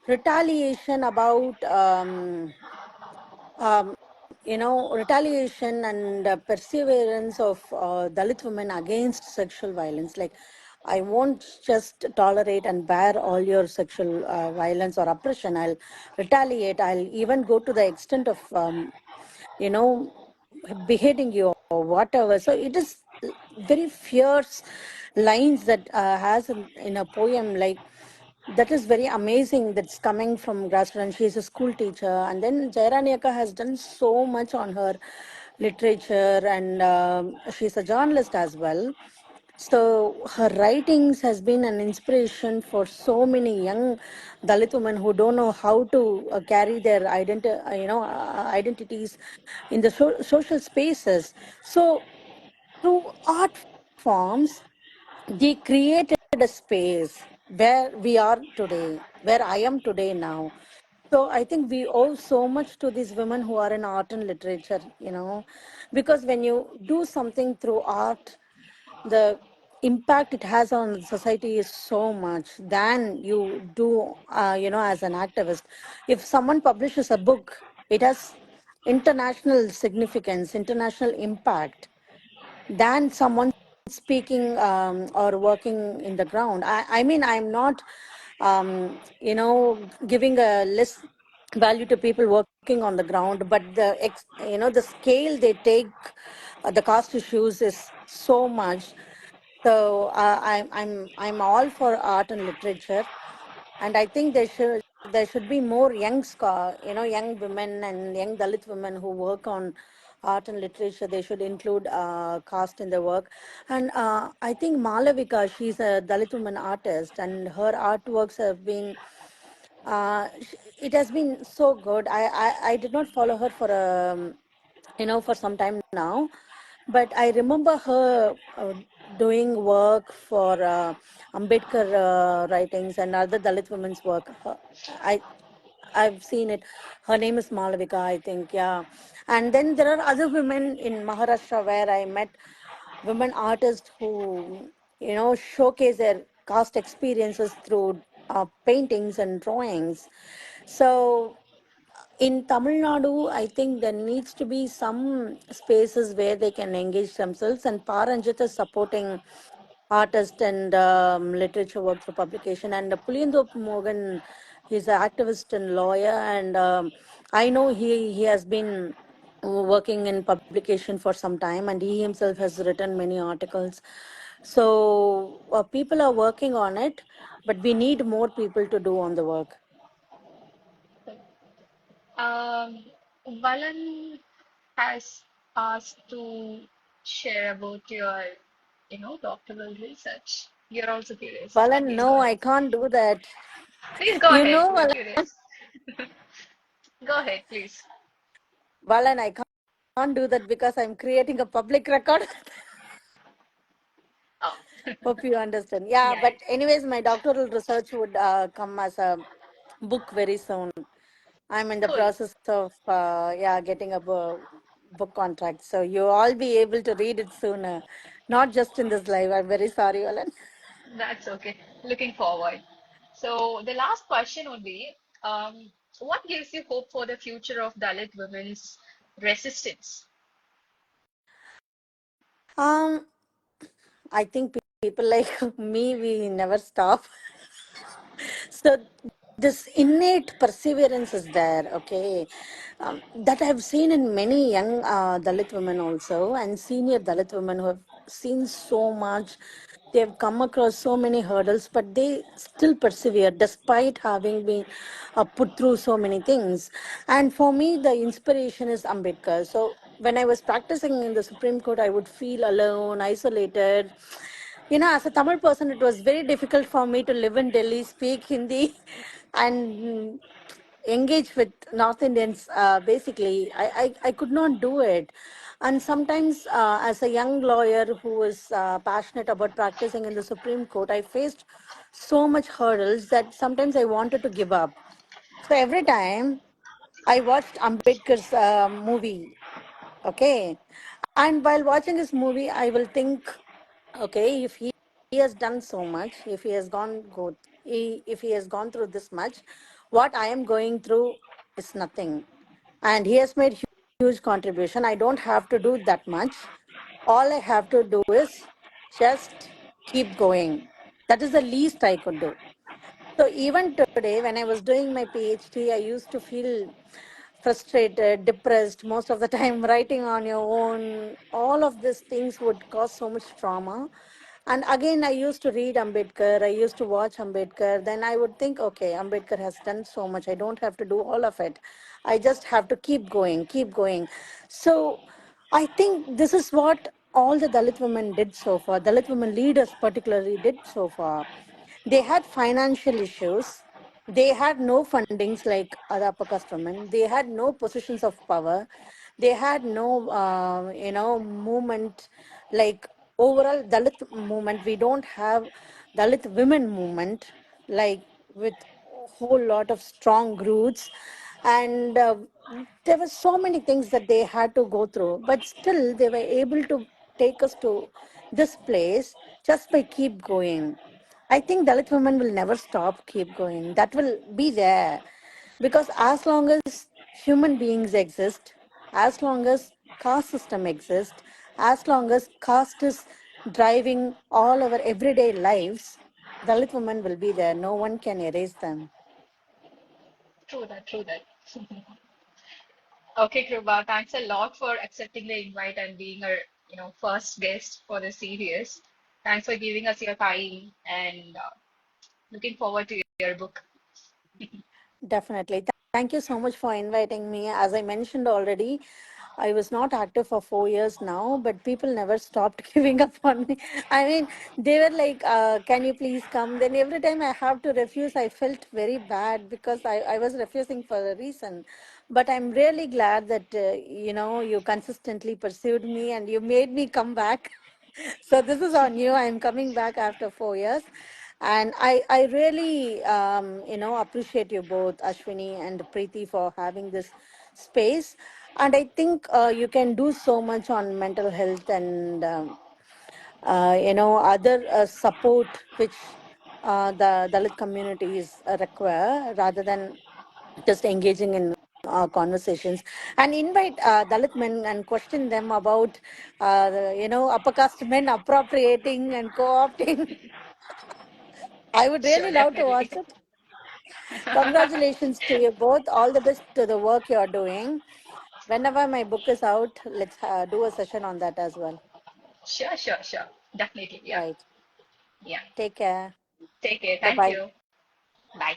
retaliation about, um, you know, retaliation and perseverance of Dalit women against sexual violence. Like, I won't just tolerate and bear all your sexual violence or oppression. I'll retaliate. I'll even go to the extent of, you know, beheading you or whatever. So it is very fierce lines that has in a poem, like, that is very amazing. That's coming from grassroots. She's a school teacher, and then Jairaniaka has done so much on her literature, and she's a journalist as well. So her writings has been an inspiration for so many young Dalit women who don't know how to carry their identities in the social spaces. So through art forms, they created a space where we are today, where I am today now. So I think we owe so much to these women who are in art and literature, because when you do something through art, the impact it has on society is so much than you do, as an activist. If someone publishes a book, it has international significance, international impact than someone speaking or working in the ground. I mean, I'm not, giving a less value to people working on the ground, but the scale they take, the cost issues is so much. So I'm all for art and literature, and I think there should be more young women and young Dalit women who work on art and literature. They should include caste in their work. And I think Malavika, she's a Dalit woman artist, and her artworks have been it has been so good. I did not follow her for some time now, but I remember her doing work for Ambedkar writings and other Dalit women's work. I I've seen it. Her name is Malavika, I think. Yeah, and then there are other women in Maharashtra where I met women artists who showcase their caste experiences through paintings and drawings. So in Tamil Nadu, I think there needs to be some spaces where they can engage themselves, and Paranjit is supporting artist and literature work through publication. And Puliyendop Morgan, he's an activist and lawyer, and I know he has been working in publication for some time, and he himself has written many articles. So people are working on it, but we need more people to do on the work. Um, Valan has asked to share about your, doctoral research. You're also curious. Well, Please go no, ahead. I can't do that. Please go You ahead. know, We're curious. Go ahead, please. Valan, I can't do that because I'm creating a public record. Oh, Hope you understand. Yeah, yeah. but anyways, my doctoral research would come as a book very soon. I'm in the Cool. process of getting a book contract. So you all be able to read it sooner, not just in this live. I'm very sorry, Valan. That's okay. Looking forward. So the last question would be, what gives you hope for the future of Dalit women's resistance? Um, I think people like me, we never stop. So this innate perseverance is there, okay, that I've seen in many young Dalit women also, and senior Dalit women who have seen so much. They've come across so many hurdles, but they still persevere despite having been put through so many things. And for me, the inspiration is Ambedkar. So when I was practicing in the Supreme Court, I would feel alone, isolated. As a Tamil person, it was very difficult for me to live in Delhi, speak Hindi, and engage with North Indians. Basically, I could not do it. And sometimes, as a young lawyer who was passionate about practicing in the Supreme Court, I faced so much hurdles that sometimes I wanted to give up. So every time I watched Ambedkar's movie, okay, and while watching this movie, I will think, okay, if he has done so much, if he has gone good, if he has gone through this much, what I am going through is nothing. And he has made huge contribution. I don't have to do that much. All I have to do is just keep going. That is the least I could do. So even today, when I was doing my PhD, I used to feel frustrated, depressed most of the time. Writing on your own, all of these things would cause so much trauma. And again, I used to read Ambedkar, I used to watch Ambedkar. Then I would think, okay, Ambedkar has done so much. I don't have to do all of it. I just have to keep going, keep going. So I think this is what all the Dalit women did so far. Dalit women leaders, particularly, did so far. They had financial issues. They had no fundings like other upper caste women. They had no positions of power. They had no, movement like overall Dalit movement. We don't have Dalit women movement like with a whole lot of strong roots, and there were so many things that they had to go through. But still, they were able to take us to this place just by keep going. I think Dalit women will never stop, keep going. That will be there. Because as long as human beings exist, as long as caste system exists, as long as caste is driving all our everyday lives, Dalit women will be there. No one can erase them. True that, true that. Okay, Kruba, thanks a lot for accepting the invite and being our, first guest for the series. Thanks for giving us your time and looking forward to your book. Definitely. Thank you so much for inviting me. As I mentioned already, I was not active for 4 years now, but people never stopped giving up on me. I mean, they were like, can you please come? Then every time I have to refuse, I felt very bad because I was refusing for a reason. But I'm really glad that, you consistently pursued me and you made me come back. So this is on you. I'm coming back after 4 years. And I really, appreciate you both, Ashwini and Preeti, for having this space. And I think you can do so much on mental health and, other support which the Dalit communities require rather than just engaging in conversations, and invite Dalit men and question them about, upper caste men appropriating and co-opting. I would Sure, really love to definitely. watch it. Congratulations to you both. All the best to the work you're doing. Whenever my book is out, let's do a session on that as well. Sure, sure, sure. Definitely. Yeah. Right. Yeah. Take care. Take care. Bye Thank bye. you. Bye.